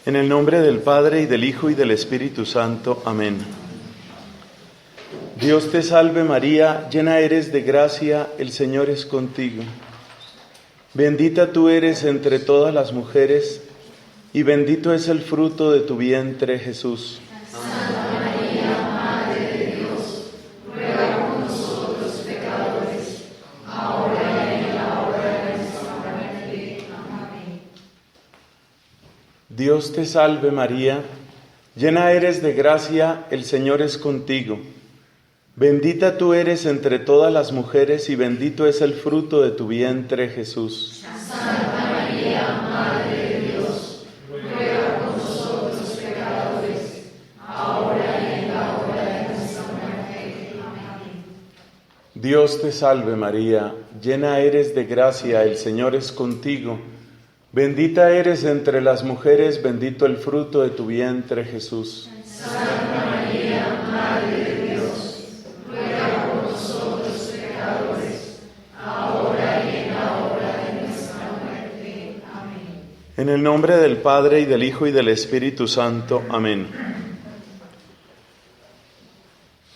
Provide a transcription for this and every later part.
En el nombre del Padre, y del Hijo, y del Espíritu Santo. Amén. Dios te salve María, llena eres de gracia, el Señor es contigo. Bendita tú eres entre todas las mujeres, y bendito es el fruto de tu vientre, Jesús. Santa María, Madre de Dios, ruega por nosotros pecadores, ahora y en la hora de nuestra muerte. Amén. Dios te salve María, llena eres de gracia, el Señor es contigo. Bendita tú eres entre todas las mujeres, y bendito es el fruto de tu vientre, Jesús. Santa María, Madre de Dios, ruega por nosotros pecadores, ahora y en la hora de nuestra muerte. Amén. Dios te salve María, llena eres de gracia, el Señor es contigo. Bendita eres entre las mujeres, bendito el fruto de tu vientre, Jesús. Santa María, Madre de Dios, ruega por nosotros pecadores, ahora y en la hora de nuestra muerte. Amén. En el nombre del Padre, y del Hijo, y del Espíritu Santo. Amén.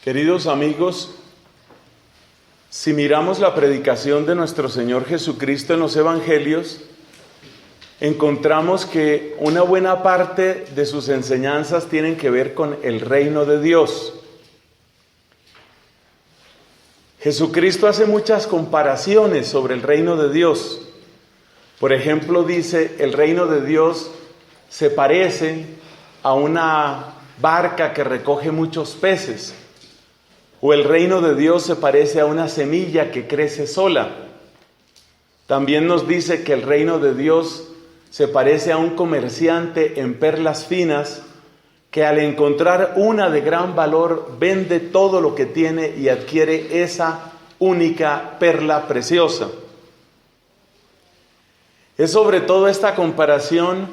Queridos amigos, si miramos la predicación de nuestro Señor Jesucristo en los Evangelios, encontramos que una buena parte de sus enseñanzas tienen que ver con el reino de Dios. Jesucristo hace muchas comparaciones sobre el reino de Dios. Por ejemplo, dice, el reino de Dios se parece a una barca que recoge muchos peces. O el reino de Dios se parece a una semilla que crece sola. También nos dice que el reino de Dios se parece a un comerciante en perlas finas que al encontrar una de gran valor vende todo lo que tiene y adquiere esa única perla preciosa. Es sobre todo esta comparación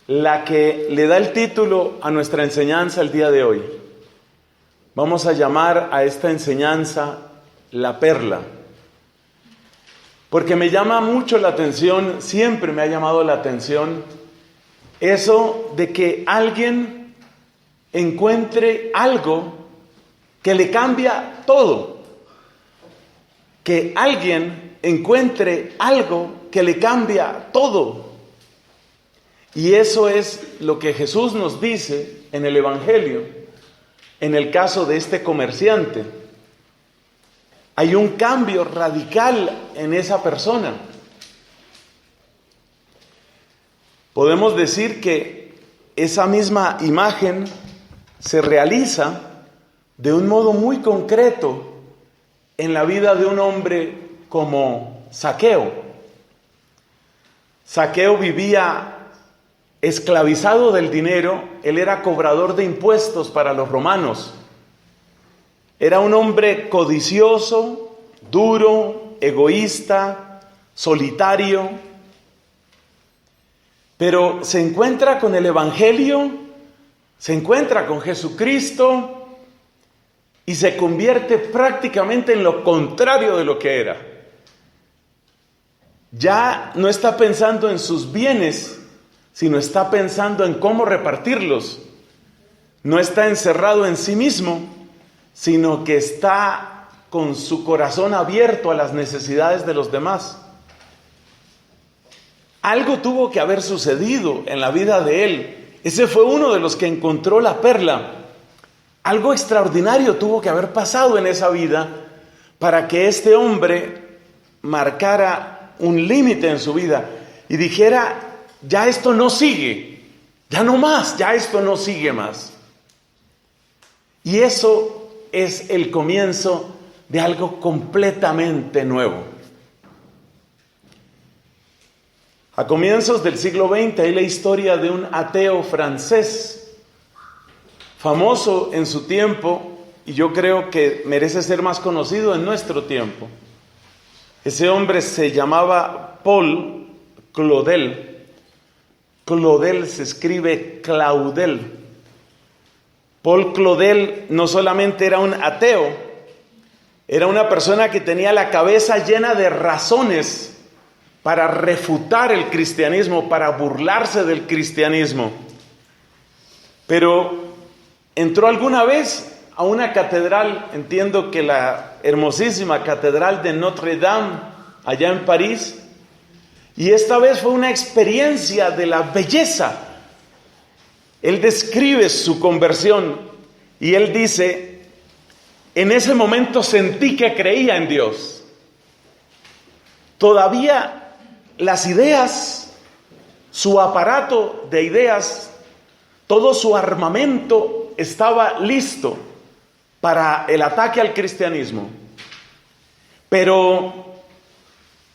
la que le da el título a nuestra enseñanza el día de hoy. Vamos a llamar a esta enseñanza la perla. Porque me llama mucho la atención, siempre me ha llamado la atención, eso de que alguien encuentre algo que le cambia todo. Que alguien encuentre algo que le cambia todo. Y eso es lo que Jesús nos dice en el Evangelio, en el caso de este comerciante. Hay un cambio radical en esa persona. Podemos decir que esa misma imagen se realiza de un modo muy concreto en la vida de un hombre como Zaqueo. Zaqueo vivía esclavizado del dinero, él era cobrador de impuestos para los romanos. Era un hombre codicioso, duro, egoísta, solitario, pero se encuentra con el Evangelio, se encuentra con Jesucristo y se convierte prácticamente en lo contrario de lo que era. Ya no está pensando en sus bienes, sino está pensando en cómo repartirlos. No está encerrado en sí mismo, sino que está con su corazón abierto a las necesidades de los demás. Algo tuvo que haber sucedido en la vida de él. Ese fue uno de los que encontró la perla. Algo extraordinario tuvo que haber pasado en esa vida para que este hombre marcara un límite en su vida y dijera, ya esto no sigue, ya no más, ya esto no sigue más. Y eso es el comienzo de algo completamente nuevo. A comienzos del siglo XX hay la historia de un ateo francés, famoso en su tiempo, y yo creo que merece ser más conocido en nuestro tiempo. Ese hombre se llamaba Paul Claudel. Claudel se escribe Claudel. Paul Claudel no solamente era un ateo, era una persona que tenía la cabeza llena de razones para refutar el cristianismo, para burlarse del cristianismo. pero entró alguna vez a una catedral, entiendo que la hermosísima catedral de Notre Dame, allá en París, y esta vez fue una experiencia de la belleza. Él describe su conversión y él dice: en ese momento sentí que creía en Dios. Todavía las ideas, su aparato de ideas, todo su armamento estaba listo para el ataque al cristianismo. Pero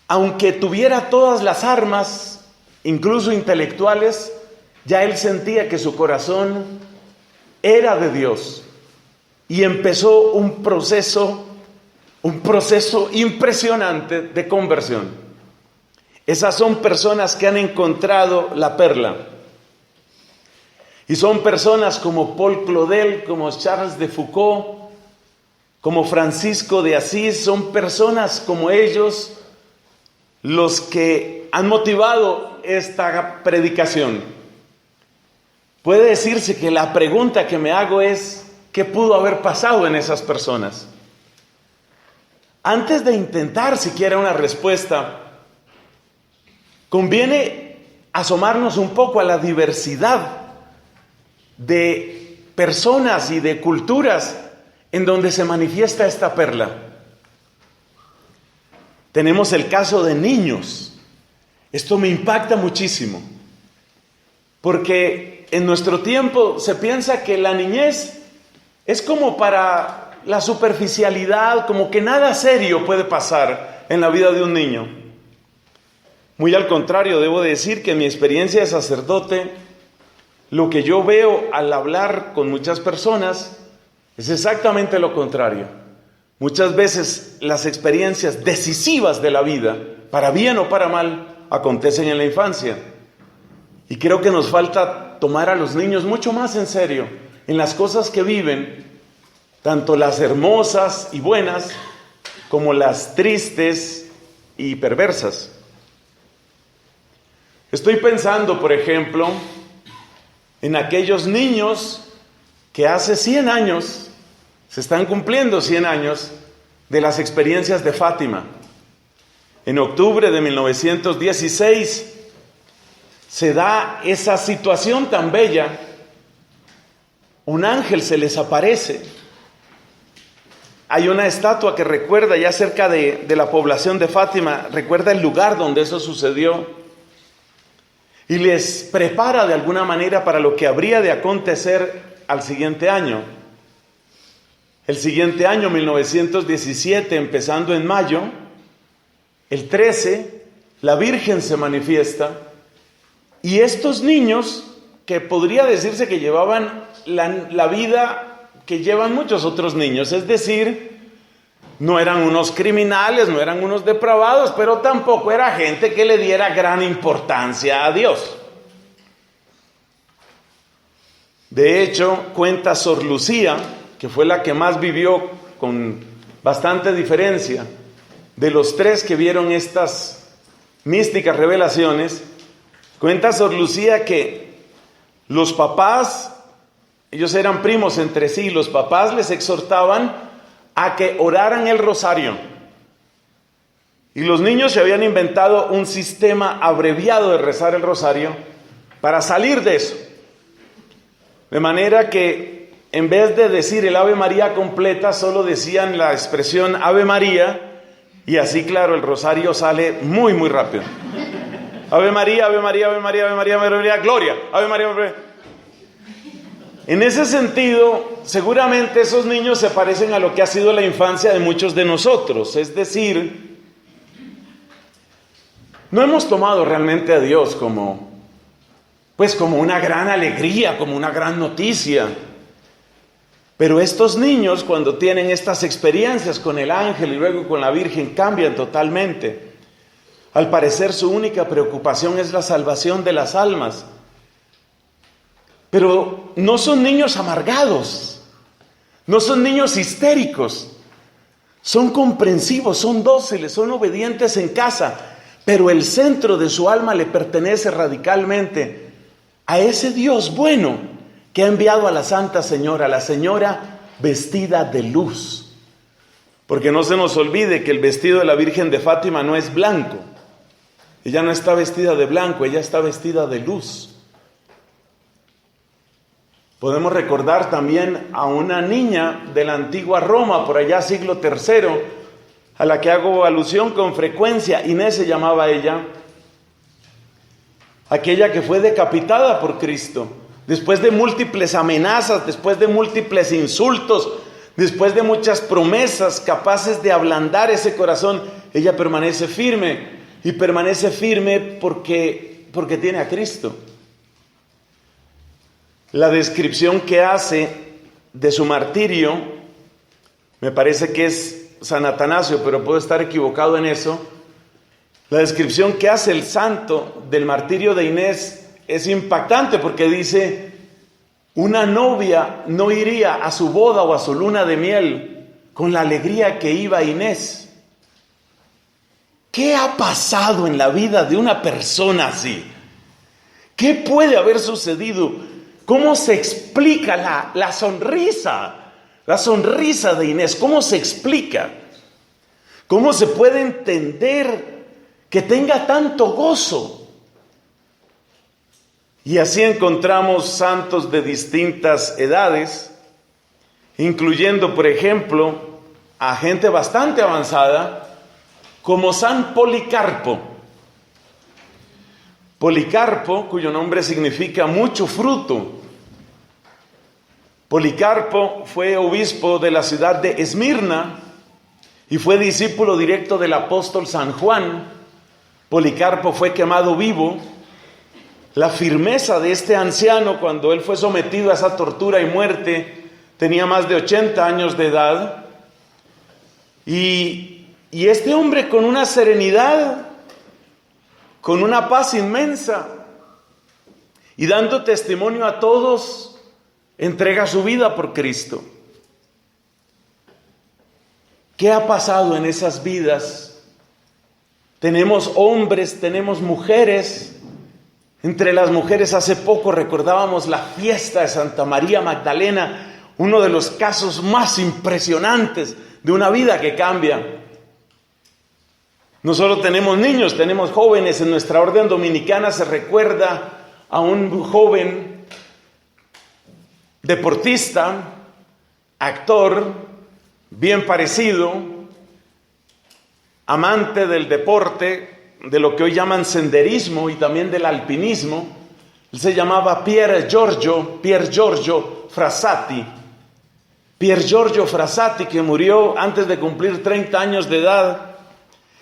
aunque tuviera todas las armas, incluso intelectuales, ya él sentía que su corazón era de Dios. Y empezó un proceso impresionante de conversión. Esas son personas que han encontrado la perla. Y son personas como Paul Claudel, como Charles de Foucault, como Francisco de Asís. Son personas como ellos los que han motivado esta predicación. Puede decirse que la pregunta que me hago es: ¿qué pudo haber pasado en esas personas? Antes de intentar siquiera una respuesta, conviene asomarnos un poco a la diversidad de personas y de culturas en donde se manifiesta esta perla. Tenemos el caso de niños. Esto me impacta muchísimo, porque en nuestro tiempo se piensa que la niñez es como para la superficialidad, como que nada serio puede pasar en la vida de un niño. Muy al contrario, debo decir que en mi experiencia de sacerdote, lo que yo veo al hablar con muchas personas es exactamente lo contrario. Muchas veces las experiencias decisivas de la vida, para bien o para mal, acontecen en la infancia. Y creo que nos falta tomar a los niños mucho más en serio en las cosas que viven, tanto las hermosas y buenas como las tristes y perversas. Estoy pensando, por ejemplo, en aquellos niños que hace 100 años, se están cumpliendo 100 años de las experiencias de Fátima. En octubre de 1916 se da esa situación tan bella. Un ángel se les aparece. Hay una estatua que recuerda, ya cerca de la población de Fátima, recuerda el lugar donde eso sucedió. Y les prepara de alguna manera para lo que habría de acontecer al siguiente año. El siguiente año, 1917, empezando en mayo, el 13, la Virgen se manifiesta. Y estos niños, que podría decirse que llevaban la vida que llevan muchos otros niños, es decir, no eran unos criminales, no eran unos depravados, pero tampoco era gente que le diera gran importancia a Dios. De hecho, cuenta Sor Lucía, que fue la que más vivió con bastante diferencia de los 3 que vieron estas místicas revelaciones. Cuenta Sor Lucía que los papás, ellos eran primos entre sí, los papás les exhortaban a que oraran el rosario. Y los niños se habían inventado un sistema abreviado de rezar el rosario para salir de eso. De manera que en vez de decir el Ave María completa, solo decían la expresión Ave María, y así, claro, el rosario sale muy, muy rápido. Ave María, Ave María, Ave María, Ave María, Ave María, Gloria, Ave María, Ave María. En ese sentido, seguramente esos niños se parecen a lo que ha sido la infancia de muchos de nosotros. Es decir, no hemos tomado realmente a Dios como una gran alegría, como una gran noticia. Pero estos niños, cuando tienen estas experiencias con el ángel y luego con la Virgen, cambian totalmente. Al parecer, su única preocupación es la salvación de las almas. Pero no son niños amargados, no son niños histéricos, son comprensivos, son dóciles, son obedientes en casa, pero el centro de su alma le pertenece radicalmente a ese Dios bueno que ha enviado a la Santa Señora, la Señora vestida de luz. Porque no se nos olvide que el vestido de la Virgen de Fátima no es blanco. Ella no está vestida de blanco, ella está vestida de luz. Podemos recordar también a una niña de la antigua Roma, por allá siglo III, a la que hago alusión con frecuencia. Inés se llamaba ella, aquella que fue decapitada por Cristo, después de múltiples amenazas, después de múltiples insultos, después de muchas promesas capaces de ablandar ese corazón. Ella permanece firme, y permanece firme porque tiene a Cristo. La descripción que hace de su martirio, me parece que es San Atanasio, pero puedo estar equivocado en eso. La descripción que hace el santo del martirio de Inés es impactante, porque dice: una novia no iría a su boda o a su luna de miel con la alegría que iba Inés. ¿Qué ha pasado en la vida de una persona así? ¿Qué puede haber sucedido? ¿Cómo se explica la sonrisa? La sonrisa de Inés, ¿cómo se explica? ¿Cómo se puede entender que tenga tanto gozo? Y así encontramos santos de distintas edades, incluyendo, por ejemplo, a gente bastante avanzada, como San Policarpo. Policarpo, cuyo nombre significa mucho fruto. Policarpo fue obispo de la ciudad de Esmirna y fue discípulo directo del apóstol San Juan. Policarpo fue quemado vivo. La firmeza de este anciano, cuando él fue sometido a esa tortura y muerte, tenía más de 80 años de edad. Y este hombre, con una serenidad, con una paz inmensa, y dando testimonio a todos, entrega su vida por Cristo. ¿Qué ha pasado en esas vidas? Tenemos hombres, tenemos mujeres. Entre las mujeres, hace poco recordábamos la fiesta de Santa María Magdalena, uno de los casos más impresionantes de una vida que cambia. No solo tenemos niños, tenemos jóvenes. En nuestra orden dominicana se recuerda a un joven deportista, actor, bien parecido, amante del deporte, de lo que hoy llaman senderismo y también del alpinismo. Él se llamaba Pier Giorgio Frassati. Pier Giorgio Frassati, que murió antes de cumplir 30 años de edad.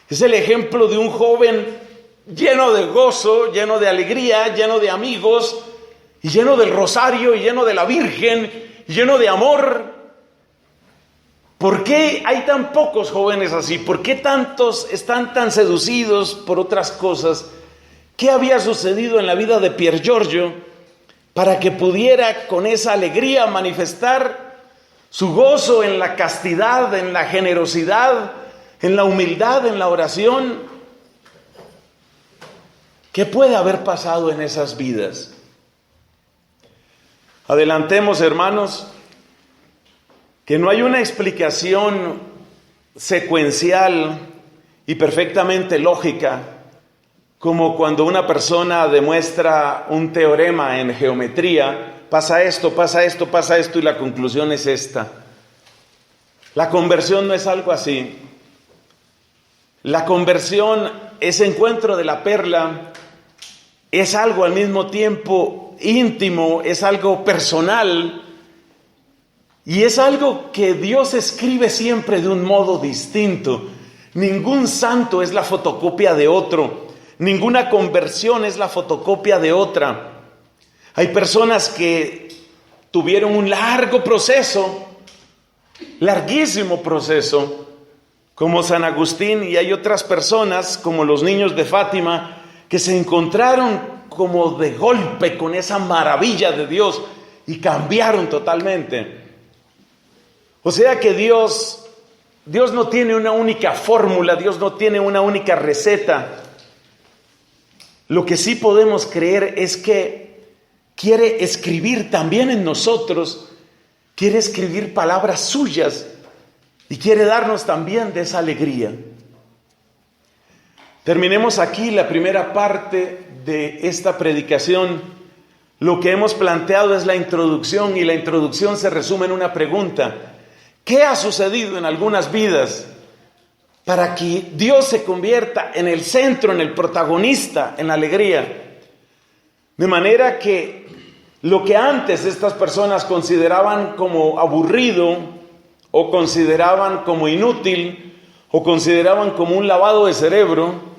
Es el ejemplo de un joven lleno de gozo, lleno de alegría, lleno de amigos, y lleno del rosario, y lleno de la Virgen, y lleno de amor. ¿Por qué hay tan pocos jóvenes así? ¿Por qué tantos están tan seducidos por otras cosas? ¿Qué había sucedido en la vida de Pier Giorgio para que pudiera con esa alegría manifestar su gozo en la castidad, en la generosidad, en la humildad, en la oración? ¿Qué puede haber pasado en esas vidas? Adelantemos, hermanos, que no hay una explicación secuencial y perfectamente lógica, como cuando una persona demuestra un teorema en geometría: pasa esto, pasa esto, pasa esto, y la conclusión es esta. La conversión no es algo así. La conversión, ese encuentro de la perla, es algo al mismo tiempo íntimo, es algo personal, y es algo que Dios escribe siempre de un modo distinto. Ningún santo es la fotocopia de otro, ninguna conversión es la fotocopia de otra. Hay personas que tuvieron un largo proceso, larguísimo proceso, como San Agustín, y hay otras personas, como los niños de Fátima, que se encontraron como de golpe con esa maravilla de Dios y cambiaron totalmente. O sea que Dios no tiene una única fórmula, Dios no tiene una única receta. Lo que sí podemos creer es que quiere escribir también en nosotros, quiere escribir palabras suyas y quiere darnos también de esa alegría. Terminemos aquí la primera parte de esta predicación. Lo que hemos planteado es la introducción, y la introducción se resume en una pregunta: ¿qué ha sucedido en algunas vidas para que Dios se convierta en el centro, en el protagonista, en la alegría? De manera que lo que antes estas personas consideraban como aburrido, o consideraban como inútil, o consideraban como un lavado de cerebro,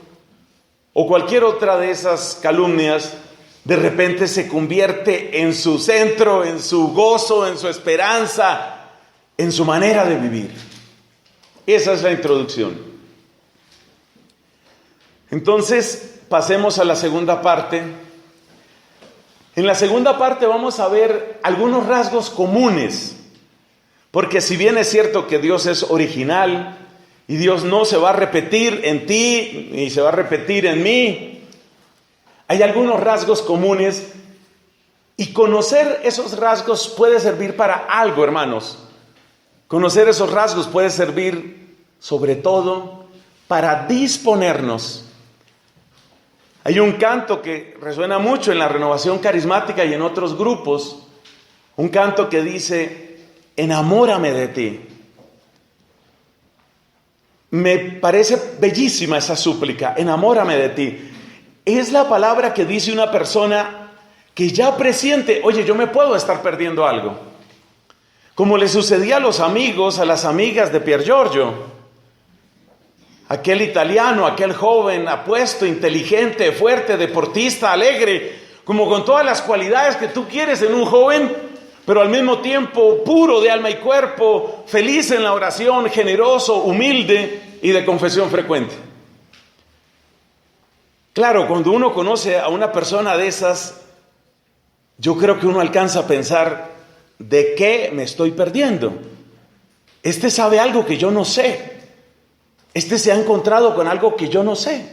o cualquier otra de esas calumnias, de repente se convierte en su centro, en su gozo, en su esperanza, en su manera de vivir. Esa es la introducción. Entonces, pasemos a la segunda parte. En la segunda parte vamos a ver algunos rasgos comunes, porque si bien es cierto que Dios es original, y Dios no se va a repetir en ti, ni se va a repetir en mí, hay algunos rasgos comunes, y conocer esos rasgos puede servir para algo, hermanos. Conocer esos rasgos puede servir, sobre todo, para disponernos. Hay un canto que resuena mucho en la Renovación Carismática y en otros grupos, un canto que dice: enamórame de ti. Me parece bellísima esa súplica, enamórame de ti. Es la palabra que dice una persona que ya presiente: oye, yo me puedo estar perdiendo algo. Como le sucedía a los amigos, a las amigas de Pier Giorgio. Aquel italiano, aquel joven apuesto, inteligente, fuerte, deportista, alegre, como con todas las cualidades que tú quieres en un joven, pero al mismo tiempo puro de alma y cuerpo, feliz en la oración, generoso, humilde y de confesión frecuente. Claro, cuando uno conoce a una persona de esas, yo creo que uno alcanza a pensar: ¿de qué me estoy perdiendo? Este sabe algo que yo no sé. Este se ha encontrado con algo que yo no sé.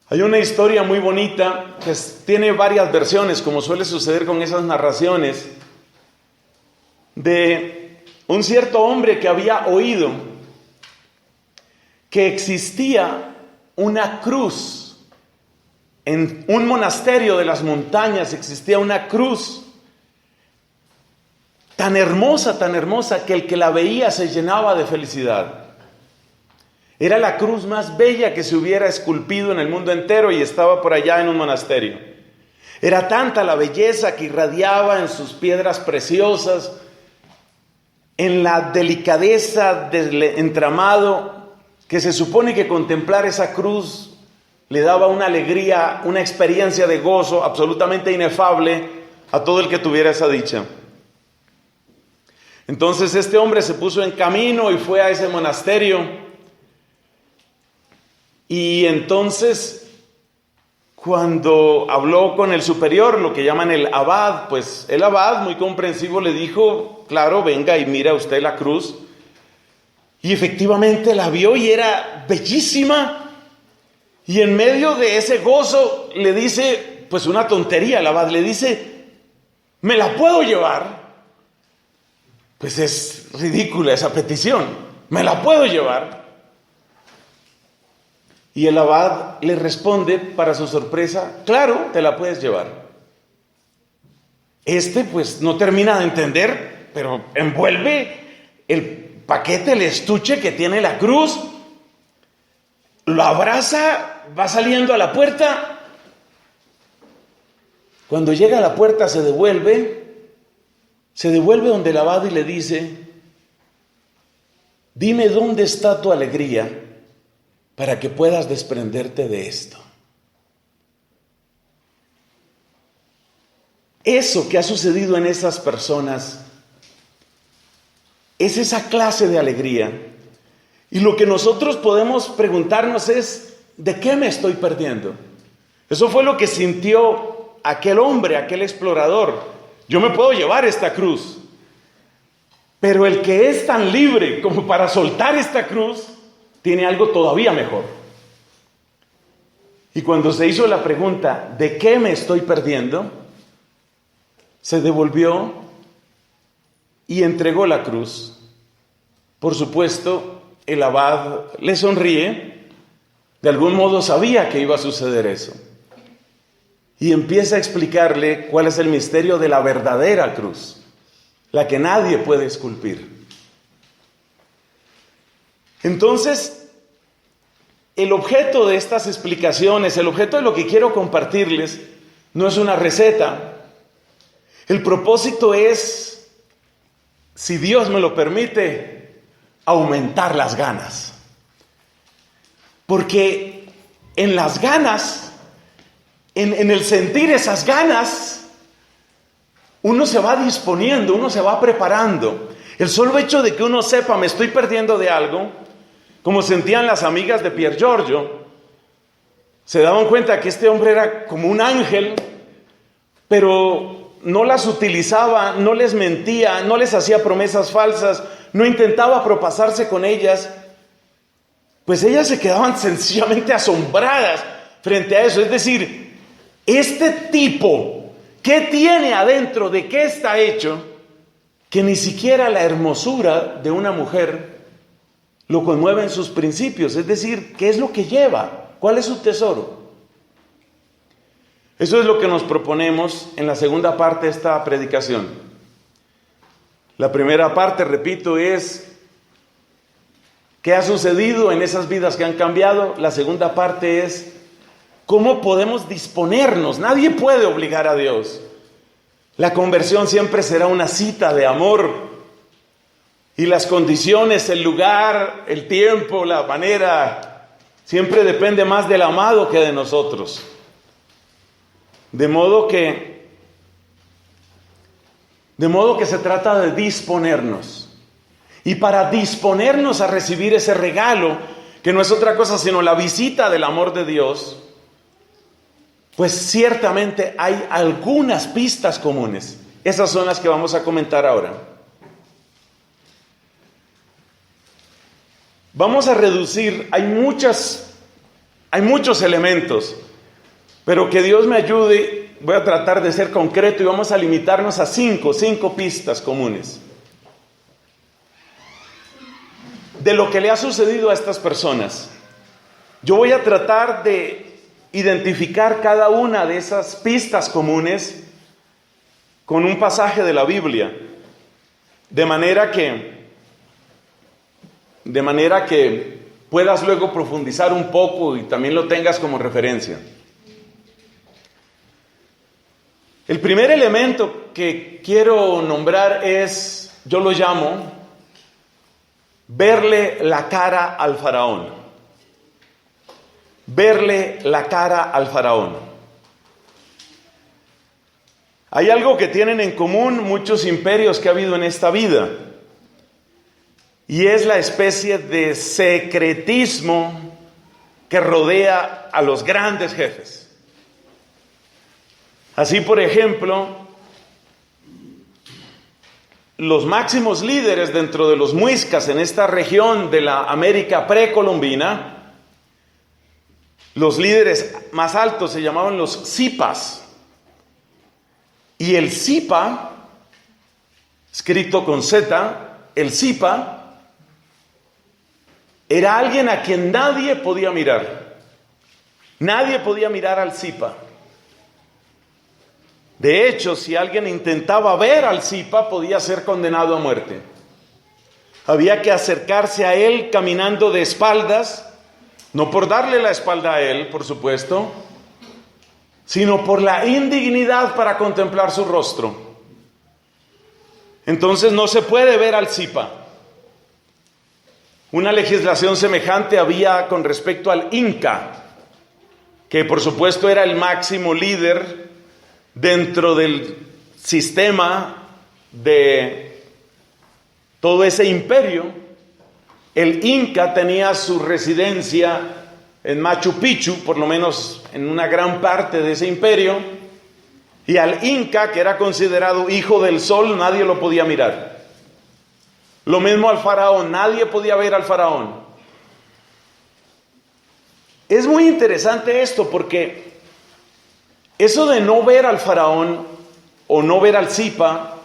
Hay una historia muy bonita que tiene varias versiones, como suele suceder con esas narraciones, de un cierto hombre que había oído que existía una cruz. En un monasterio de las montañas existía una cruz tan hermosa, que el que la veía se llenaba de felicidad. Era la cruz más bella que se hubiera esculpido en el mundo entero, y estaba por allá en un monasterio. Era tanta la belleza que irradiaba en sus piedras preciosas, en la delicadeza del entramado, que se supone que contemplar esa cruz le daba una alegría, una experiencia de gozo absolutamente inefable a todo el que tuviera esa dicha. Entonces este hombre se puso en camino y fue a ese monasterio. Y entonces, cuando habló con el superior, lo que llaman el abad, pues el abad, muy comprensivo, le dijo: claro, venga y mira usted la cruz. Y efectivamente la vio y era bellísima. Y en medio de ese gozo le dice, pues una tontería, el abad le dice: ¿me la puedo llevar? Pues es ridícula esa petición. ¿Me la puedo llevar? Y el abad le responde, para su sorpresa: claro, te la puedes llevar. Pues no termina de entender, pero envuelve el paquete, el estuche que tiene la cruz, lo abraza, va saliendo a la puerta. Cuando llega a la puerta se devuelve donde el abad y le dice: dime dónde está tu alegría para que puedas desprenderte de esto. Eso que ha sucedido en esas personas es esa clase de alegría. Y lo que nosotros podemos preguntarnos es: ¿de qué me estoy perdiendo? Eso fue lo que sintió aquel hombre, aquel explorador. Yo me puedo llevar esta cruz, pero el que es tan libre como para soltar esta cruz tiene algo todavía mejor. Y cuando se hizo la pregunta, ¿de qué me estoy perdiendo?, se devolvió y entregó la cruz. Por supuesto, el abad le sonríe, de algún modo sabía que iba a suceder eso. Y empieza a explicarle cuál es el misterio de la verdadera cruz, la que nadie puede esculpir. Entonces, el objeto de estas explicaciones, el objeto de lo que quiero compartirles, no es una receta. El propósito es, si Dios me lo permite, aumentar las ganas. Porque en las ganas, en el sentir esas ganas, uno se va disponiendo, uno se va preparando. El solo hecho de que uno sepa, me estoy perdiendo de algo, como sentían las amigas de Pier Giorgio, se daban cuenta que este hombre era como un ángel, pero no las utilizaba, no les mentía, no les hacía promesas falsas, no intentaba propasarse con ellas. Pues ellas se quedaban sencillamente asombradas frente a eso. Es decir, este tipo, ¿qué tiene adentro? ¿De qué está hecho? Que ni siquiera la hermosura de una mujer lo conmueve en sus principios. Es decir, ¿qué es lo que lleva? ¿Cuál es su tesoro? Eso es lo que nos proponemos en la segunda parte de esta predicación. La primera parte, repito, es ¿qué ha sucedido en esas vidas que han cambiado? La segunda parte es ¿cómo podemos disponernos? Nadie puede obligar a Dios. La conversión siempre será una cita de amor. Y las condiciones, el lugar, el tiempo, la manera, siempre depende más del amado que de nosotros. De modo que se trata de disponernos. Y para disponernos a recibir ese regalo, que no es otra cosa sino la visita del amor de Dios, pues ciertamente hay algunas pistas comunes. Esas son las que vamos a comentar ahora. Vamos a reducir, hay muchos elementos, pero que Dios me ayude, voy a tratar de ser concreto y vamos a limitarnos a cinco pistas comunes de lo que le ha sucedido a estas personas. Yo voy a tratar de identificar cada una de esas pistas comunes con un pasaje de la Biblia, de manera que puedas luego profundizar un poco y también lo tengas como referencia. El primer elemento que quiero nombrar es, yo lo llamo, verle la cara al faraón. Verle la cara al faraón. Hay algo que tienen en común muchos imperios que ha habido en esta vida, y es la especie de secretismo que rodea a los grandes jefes. Así, por ejemplo, los máximos líderes dentro de los muiscas en esta región de la América precolombina, los líderes más altos se llamaban los zipas. Y el zipa, escrito con Z, el zipa, era alguien a quien nadie podía mirar. Nadie podía mirar al zipa. De hecho, si alguien intentaba ver al zipa, podía ser condenado a muerte. Había que acercarse a él caminando de espaldas, no por darle la espalda a él, por supuesto, sino por la indignidad para contemplar su rostro. Entonces no se puede ver al zipa. Una legislación semejante había con respecto al Inca, que por supuesto era el máximo líder dentro del sistema de todo ese imperio. El Inca tenía su residencia en Machu Picchu, por lo menos en una gran parte de ese imperio, y al Inca, que era considerado hijo del sol, nadie lo podía mirar. Lo mismo al faraón, nadie podía ver al faraón. Es muy interesante esto porque eso de no ver al faraón o no ver al Zipa,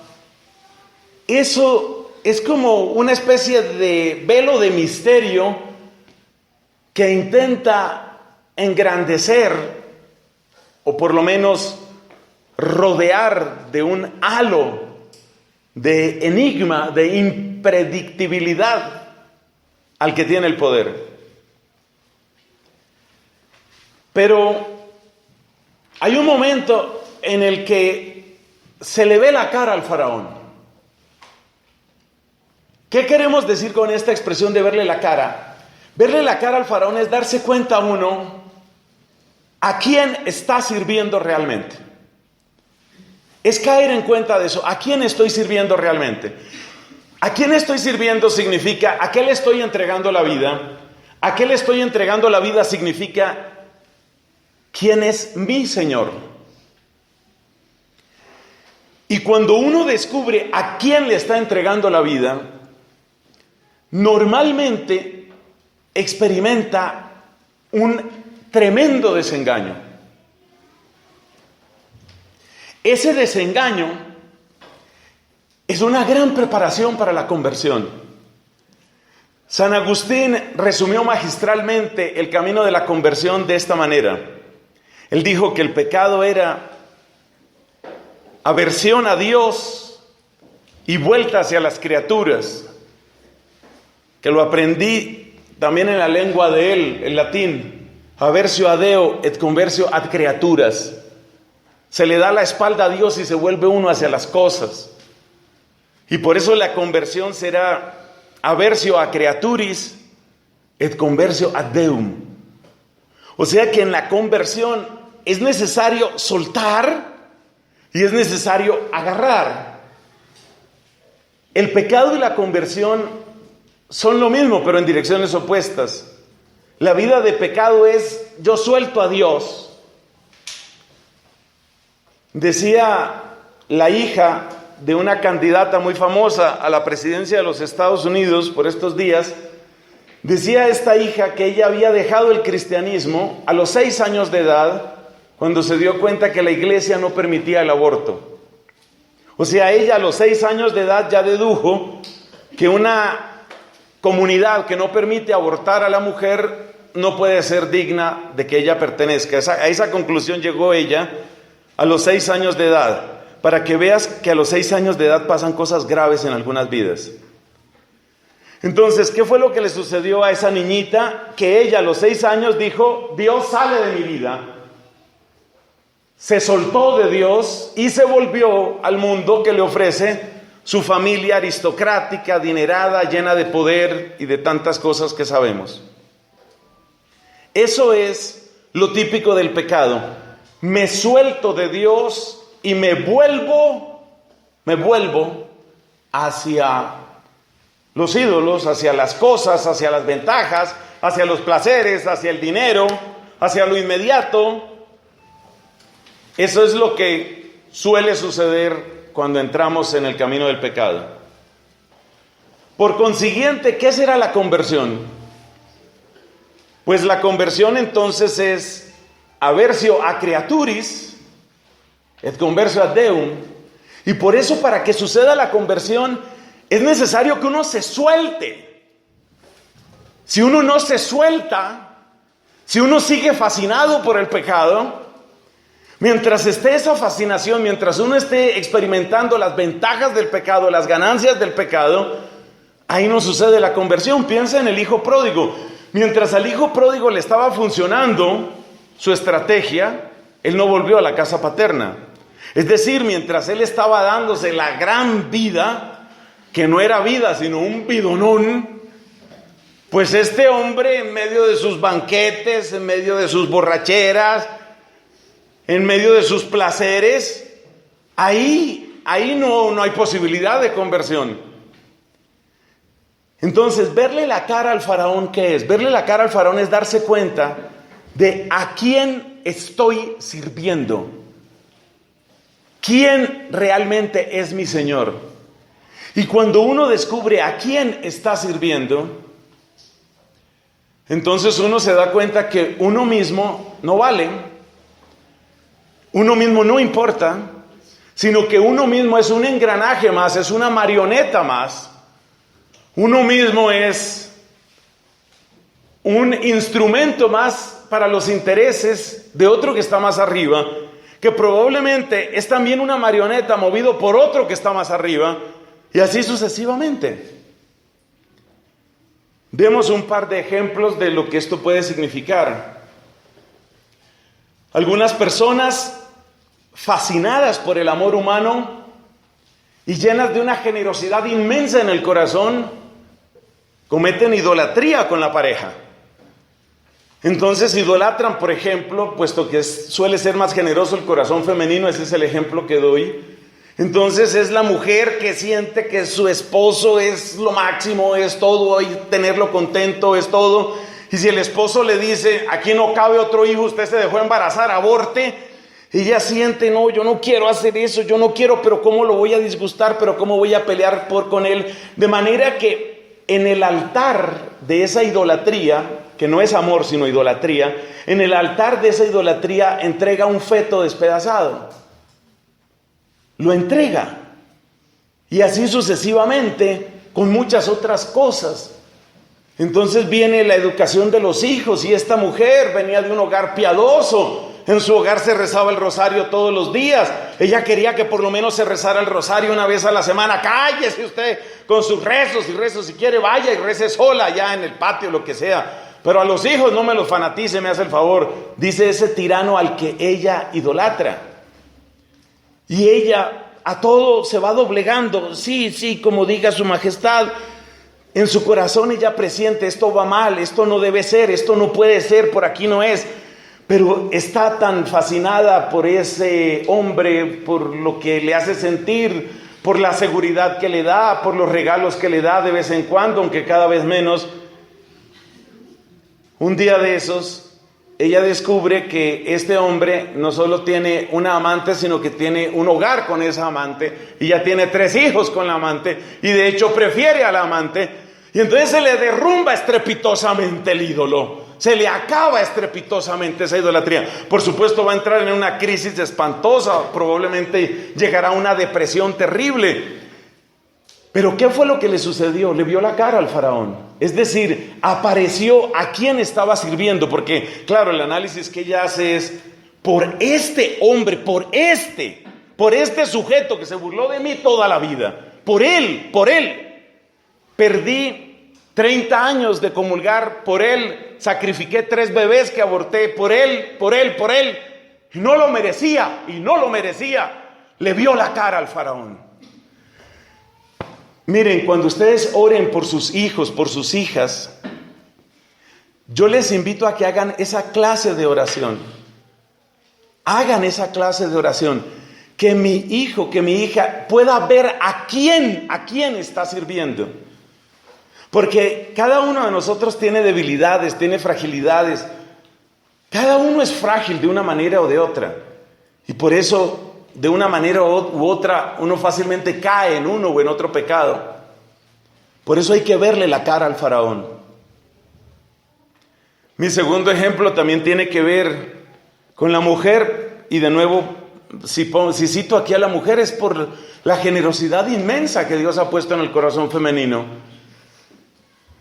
eso es como una especie de velo de misterio que intenta engrandecer o por lo menos rodear de un halo de enigma, de impredictibilidad al que tiene el poder. Pero hay un momento en el que se le ve la cara al faraón. ¿Qué queremos decir con esta expresión de verle la cara? Verle la cara al faraón es darse cuenta uno a quién está sirviendo realmente. Es caer en cuenta de eso. ¿A quién estoy sirviendo realmente? ¿A quién estoy sirviendo significa a qué le estoy entregando la vida? ¿A qué le estoy entregando la vida significa quién es mi Señor? Y cuando uno descubre a quién le está entregando la vida, normalmente experimenta un tremendo desengaño. Ese desengaño es una gran preparación para la conversión. San Agustín resumió magistralmente el camino de la conversión de esta manera. Él dijo que el pecado era aversión a Dios y vuelta hacia las criaturas, que lo aprendí también en la lengua de él, el latín, aversio a Deo et conversio ad creaturas. Se le da la espalda a Dios y se vuelve uno hacia las cosas. Y por eso la conversión será aversio a creaturis et conversio ad Deum. O sea que en la conversión es necesario soltar y es necesario agarrar. El pecado y la conversión son lo mismo, pero en direcciones opuestas. La vida de pecado es yo suelto a Dios. Decía la hija de una candidata muy famosa a la presidencia de los Estados Unidos por estos días, decía esta hija que ella había dejado el cristianismo a los 6 años de edad cuando se dio cuenta que la iglesia no permitía el aborto. O sea, ella a los 6 años de edad ya dedujo que una comunidad que no permite abortar a la mujer no puede ser digna de que ella pertenezca. A esa conclusión llegó ella a los 6 años de edad, para que veas que a los 6 años de edad pasan cosas graves en algunas vidas. Entonces, ¿qué fue lo que le sucedió a esa niñita? Que ella a los 6 años dijo, Dios sale de mi vida. Se soltó de Dios y se volvió al mundo que le ofrece su familia aristocrática, adinerada, llena de poder y de tantas cosas que sabemos. Eso es lo típico del pecado. Me suelto de Dios y me vuelvo hacia los ídolos, hacia las cosas, hacia las ventajas, hacia los placeres, hacia el dinero, hacia lo inmediato. Eso es lo que suele suceder cuando entramos en el camino del pecado. Por consiguiente, ¿qué será la conversión? Pues la conversión entonces es aversio a creaturis et conversio ad Deum. Y por eso, para que suceda la conversión, es necesario que uno se suelte. Si uno no se suelta, si uno sigue fascinado por el pecado, mientras esté esa fascinación, mientras uno esté experimentando las ventajas del pecado, las ganancias del pecado, ahí no sucede la conversión. Piensa en el hijo pródigo. Mientras al hijo pródigo le estaba funcionando su estrategia, él no volvió a la casa paterna. Es decir, mientras él estaba dándose la gran vida, que no era vida, sino un bidonón, pues este hombre, en medio de sus banquetes, en medio de sus borracheras, en medio de sus placeres, ahí no hay posibilidad de conversión. Entonces, verle la cara al faraón, ¿qué es? Verle la cara al faraón es darse cuenta de a quién estoy sirviendo. ¿Quién realmente es mi Señor? Y cuando uno descubre a quién está sirviendo, entonces uno se da cuenta que uno mismo no vale, uno mismo no importa, sino que uno mismo es un engranaje más, es una marioneta más. Uno mismo es un instrumento más para los intereses de otro que está más arriba, que probablemente es también una marioneta movido por otro que está más arriba, y así sucesivamente. Demos un par de ejemplos de lo que esto puede significar. Algunas personas fascinadas por el amor humano y llenas de una generosidad inmensa en el corazón, cometen idolatría con la pareja. Entonces idolatran, por ejemplo, puesto que suele ser más generoso el corazón femenino, ese es el ejemplo que doy. Entonces es la mujer que siente que su esposo es lo máximo, es todo, y tenerlo contento es todo. Y si el esposo le dice, aquí no cabe otro hijo, usted se dejó embarazar, aborte, ella siente, no, yo no quiero hacer eso, yo no quiero, pero ¿cómo lo voy a disgustar? ¿Pero cómo voy a pelear con él? De manera que en el altar de esa idolatría, que no es amor sino idolatría, en el altar de esa idolatría entrega un feto despedazado. Lo entrega. Y así sucesivamente con muchas otras cosas. Entonces viene la educación de los hijos, y esta mujer venía de un hogar piadoso. En su hogar se rezaba el rosario todos los días. Ella quería que por lo menos se rezara el rosario una vez a la semana. Cállese usted con sus rezos, y rezos, si quiere vaya y rece sola allá en el patio, lo que sea. Pero a los hijos no me los fanatice, me hace el favor. Dice ese tirano al que ella idolatra. Y ella a todo se va doblegando. Sí, como diga su majestad. En su corazón ella presiente, esto va mal, esto no debe ser, esto no puede ser, por aquí no es. Pero está tan fascinada por ese hombre, por lo que le hace sentir, por la seguridad que le da, por los regalos que le da de vez en cuando, aunque cada vez menos. Un día de esos, ella descubre que este hombre no solo tiene una amante, sino que tiene un hogar con esa amante, y ya tiene 3 hijos con la amante, y de hecho prefiere a la amante, y entonces se le derrumba estrepitosamente el ídolo, se le acaba estrepitosamente esa idolatría. Por supuesto va a entrar en una crisis espantosa, probablemente llegará a una depresión terrible. Pero ¿qué fue lo que le sucedió? Le vio la cara al faraón. Es decir, apareció a quien estaba sirviendo. Porque, claro, el análisis que ella hace es, por este hombre, por este sujeto que se burló de mí toda la vida, por él, perdí 30 años de comulgar, por él sacrifiqué 3 bebés que aborté, por él, y no lo merecía, le vio la cara al faraón. Miren, cuando ustedes oren por sus hijos, por sus hijas, yo les invito a que hagan esa clase de oración. Hagan esa clase de oración. Que mi hijo, que mi hija pueda ver a quién está sirviendo. Porque cada uno de nosotros tiene debilidades, tiene fragilidades. Cada uno es frágil de una manera o de otra. Y por eso, de una manera u otra, uno fácilmente cae en uno o en otro pecado. Por eso hay que verle la cara al faraón. Mi segundo ejemplo también tiene que ver con la mujer, y de nuevo, si cito aquí a la mujer es por la generosidad inmensa que Dios ha puesto en el corazón femenino.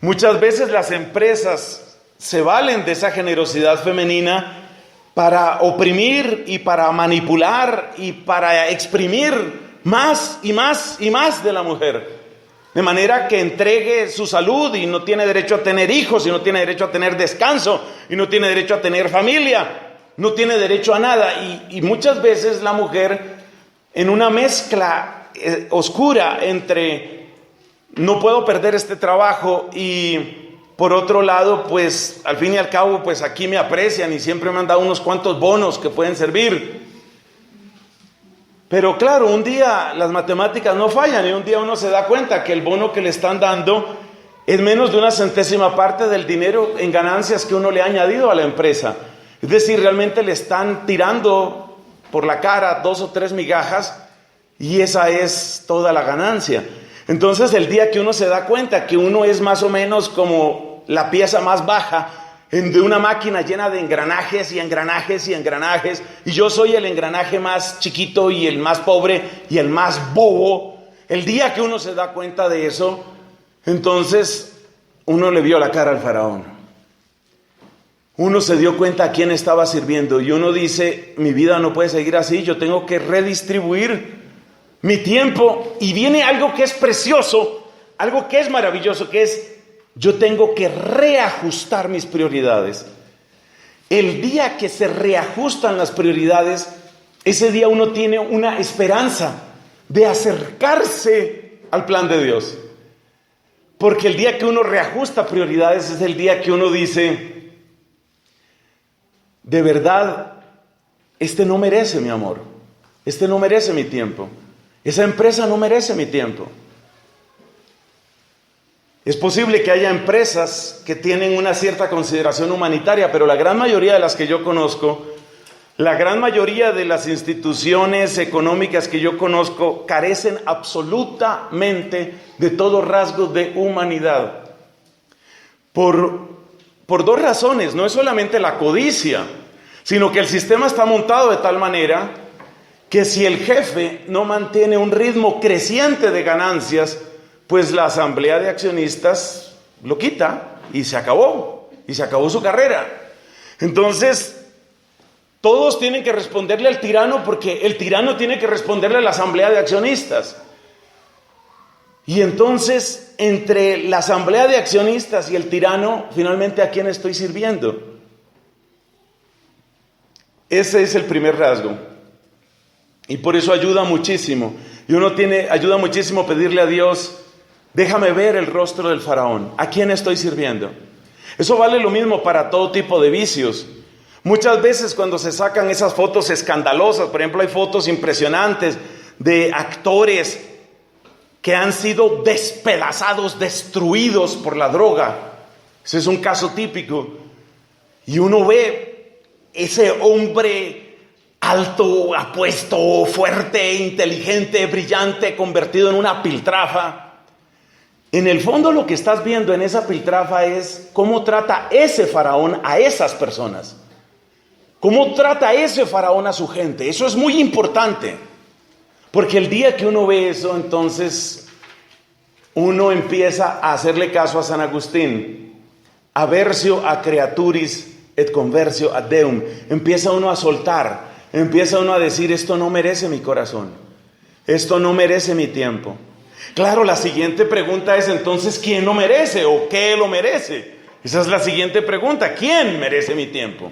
Muchas veces las empresas se valen de esa generosidad femenina para oprimir y para manipular y para exprimir más y más y más de la mujer. De manera que entregue su salud y no tiene derecho a tener hijos, y no tiene derecho a tener descanso, y no tiene derecho a tener familia, no tiene derecho a nada. Y muchas veces la mujer, en una mezcla oscura entre no puedo perder este trabajo y por otro lado, pues al fin y al cabo, pues aquí me aprecian y siempre me han dado unos cuantos bonos que pueden servir. Pero claro, un día las matemáticas no fallan, y un día uno se da cuenta que el bono que le están dando es menos de una centésima parte del dinero en ganancias que uno le ha añadido a la empresa. Es decir, realmente le están tirando por la cara 2 o 3 migajas, y esa es toda la ganancia. Entonces el día que uno se da cuenta que uno es más o menos como la pieza más baja de una máquina llena de engranajes y engranajes y engranajes, y yo soy el engranaje más chiquito y el más pobre y el más bobo. El día que uno se da cuenta de eso, entonces uno le vio la cara al faraón. Uno se dio cuenta a quién estaba sirviendo y uno dice, mi vida no puede seguir así, yo tengo que redistribuir mi tiempo. Y viene algo que es precioso, algo que es maravilloso, que es, yo tengo que reajustar mis prioridades. El día que se reajustan las prioridades, ese día uno tiene una esperanza de acercarse al plan de Dios. Porque el día que uno reajusta prioridades es el día que uno dice, de verdad, este no merece mi amor, este no merece mi tiempo, esa empresa no merece mi tiempo. Es posible que haya empresas que tienen una cierta consideración humanitaria, pero la gran mayoría de las que yo conozco, la gran mayoría de las instituciones económicas que yo conozco carecen absolutamente de todo rasgo de humanidad. Por dos razones, no es solamente la codicia, sino que el sistema está montado de tal manera que si el jefe no mantiene un ritmo creciente de ganancias, pues la asamblea de accionistas lo quita y se acabó su carrera. Entonces, todos tienen que responderle al tirano porque el tirano tiene que responderle a la asamblea de accionistas. Y entonces, entre la asamblea de accionistas y el tirano, finalmente, ¿a quién estoy sirviendo? Ese es el primer rasgo. Y por eso ayuda muchísimo. Y ayuda muchísimo pedirle a Dios, déjame ver el rostro del faraón. ¿A quién estoy sirviendo? Eso vale lo mismo para todo tipo de vicios. Muchas veces cuando se sacan esas fotos escandalosas, por ejemplo, hay fotos impresionantes de actores que han sido despedazados, destruidos por la droga. Ese es un caso típico. Y uno ve ese hombre alto, apuesto, fuerte, inteligente, brillante, convertido en una piltrafa. En el fondo lo que estás viendo en esa piltrafa es cómo trata ese faraón a esas personas. ¿Cómo trata ese faraón a su gente? Eso es muy importante. Porque el día que uno ve eso, entonces uno empieza a hacerle caso a San Agustín. Aversio a creaturis et conversio ad Deum. Empieza uno a soltar. Empieza uno a decir, esto no merece mi corazón. Esto no merece mi tiempo. Claro, la siguiente pregunta es entonces, ¿quién lo merece o qué lo merece? Esa es la siguiente pregunta. ¿Quién merece mi tiempo?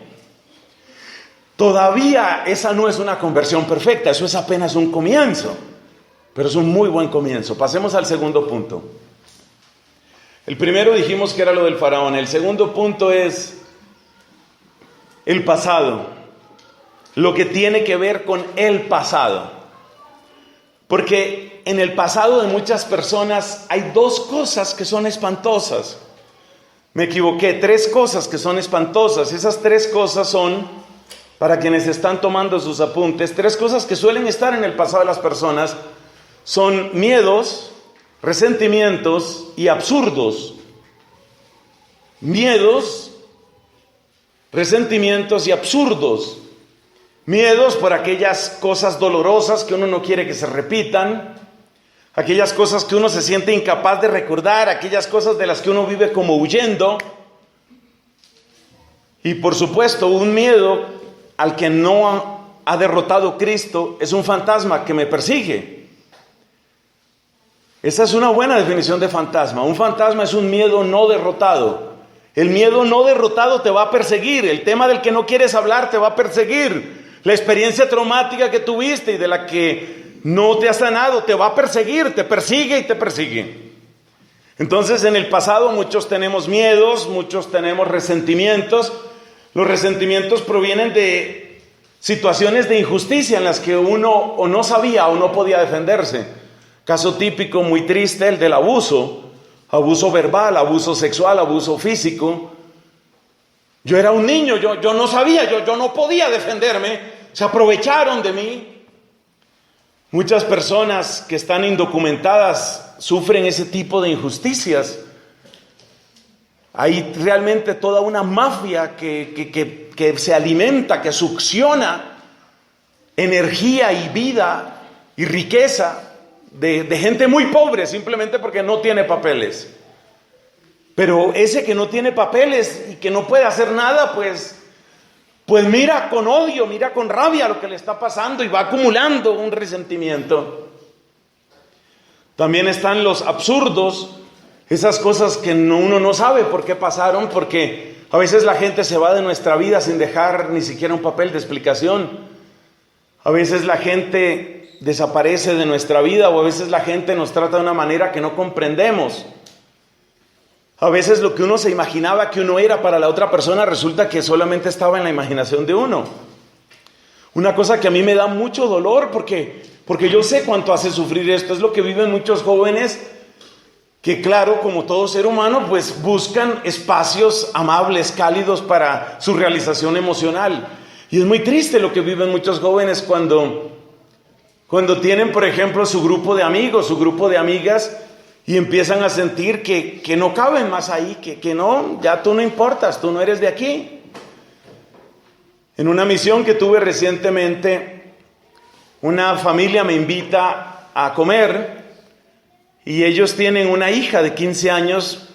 Todavía esa no es una conversión perfecta, eso es apenas un comienzo, pero es un muy buen comienzo. Pasemos al segundo punto. El primero dijimos que era lo del faraón, el segundo punto es el pasado, lo que tiene que ver con el pasado. Porque en el pasado de muchas personas hay dos cosas que son espantosas. Me equivoqué, 3 cosas que son espantosas. Esas 3 cosas son, para quienes están tomando sus apuntes, 3 cosas que suelen estar en el pasado de las personas son miedos, resentimientos y absurdos. Miedos, resentimientos y absurdos. Miedos por aquellas cosas dolorosas que uno no quiere que se repitan, aquellas cosas que uno se siente incapaz de recordar, aquellas cosas de las que uno vive como huyendo. Y por supuesto, un miedo al que no ha derrotado Cristo es un fantasma que me persigue. Esa es una buena definición de fantasma. Un fantasma es un miedo no derrotado. El miedo no derrotado te va a perseguir. El tema del que no quieres hablar te va a perseguir. La experiencia traumática que tuviste y de la que no te has sanado te va a perseguir, te persigue y te persigue. Entonces, en el pasado muchos tenemos miedos, muchos tenemos resentimientos. Los resentimientos provienen de situaciones de injusticia en las que uno o no sabía o no podía defenderse. Caso típico, muy triste, el del abuso. Abuso verbal, abuso sexual, abuso físico. Yo era un niño, yo no sabía, yo no podía defenderme. Se aprovecharon de mí. Muchas personas que están indocumentadas sufren ese tipo de injusticias. Hay realmente toda una mafia que se alimenta, que succiona energía y vida y riqueza de gente muy pobre simplemente porque no tiene papeles. Pero ese que no tiene papeles y que no puede hacer nada, pues mira con odio, mira con rabia lo que le está pasando y va acumulando un resentimiento. También están los absurdos, esas cosas que uno no sabe por qué pasaron, porque a veces la gente se va de nuestra vida sin dejar ni siquiera un papel de explicación. A veces la gente desaparece de nuestra vida, o a veces la gente nos trata de una manera que no comprendemos. A veces lo que uno se imaginaba que uno era para la otra persona resulta que solamente estaba en la imaginación de uno. Una cosa que a mí me da mucho dolor porque yo sé cuánto hace sufrir esto. Es lo que viven muchos jóvenes que, claro, como todo ser humano, pues buscan espacios amables, cálidos para su realización emocional. Y es muy triste lo que viven muchos jóvenes cuando tienen, por ejemplo, su grupo de amigos, su grupo de amigas, y empiezan a sentir que no caben más ahí, que no, ya tú no importas, tú no eres de aquí. En una misión que tuve recientemente, una familia me invita a comer y ellos tienen una hija de 15 años.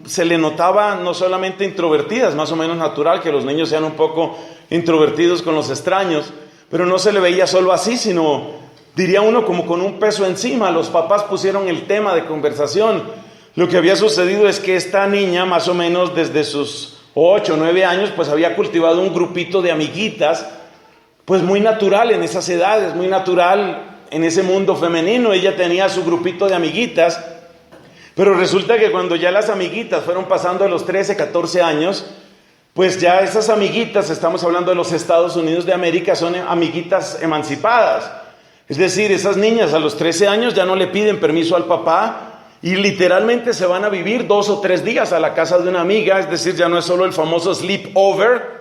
Se le notaba no solamente introvertida, es más o menos natural que los niños sean un poco introvertidos con los extraños, pero no se le veía solo así, sino, diría uno, como con un peso encima. Los papás pusieron el tema de conversación. Lo que había sucedido es que esta niña, más o menos desde sus 8 o 9 años, pues había cultivado un grupito de amiguitas, pues muy natural en esas edades, muy natural en ese mundo femenino. Ella tenía su grupito de amiguitas, pero resulta que cuando ya las amiguitas fueron pasando de los 13, 14 años, pues ya esas amiguitas, estamos hablando de los Estados Unidos de América, son amiguitas emancipadas. Es decir, esas niñas a los 13 años ya no le piden permiso al papá y literalmente se van a vivir 2 o 3 días a la casa de una amiga. Es decir, ya no es solo el famoso sleepover,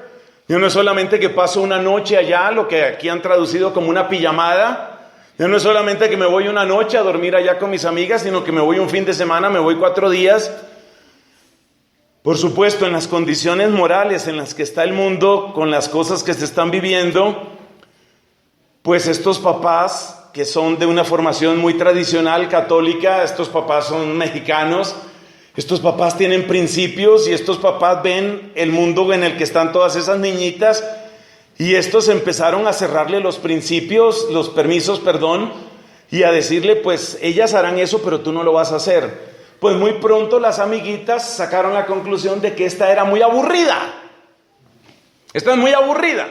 ya no es solamente que paso una noche allá, lo que aquí han traducido como una pijamada. Ya no es solamente que me voy una noche a dormir allá con mis amigas, sino que me voy un fin de semana, me voy 4 días. Por supuesto, en las condiciones morales en las que está el mundo, con las cosas que se están viviendo, pues estos papás, que son de una formación muy tradicional católica, estos papás son mexicanos, estos papás tienen principios y estos papás ven el mundo en el que están todas esas niñitas, y estos empezaron a cerrarle los permisos, y a decirle, pues ellas harán eso, pero tú no lo vas a hacer. Pues muy pronto las amiguitas sacaron la conclusión de que esta era muy aburrida. Esta es muy aburrida.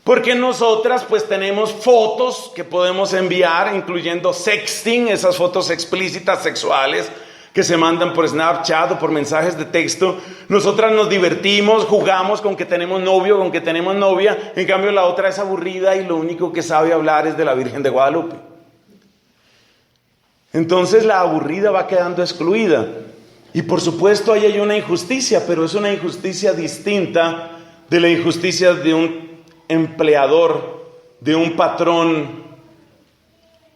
Porque nosotras pues tenemos fotos que podemos enviar, incluyendo sexting, esas fotos explícitas sexuales que se mandan por Snapchat o por mensajes de texto. Nosotras nos divertimos, jugamos con que tenemos novio, con que tenemos novia. En cambio la otra es aburrida y lo único que sabe hablar es de la Virgen de Guadalupe. Entonces la aburrida va quedando excluida. Y por supuesto ahí hay una injusticia, pero es una injusticia distinta de la injusticia de un empleador, de un patrón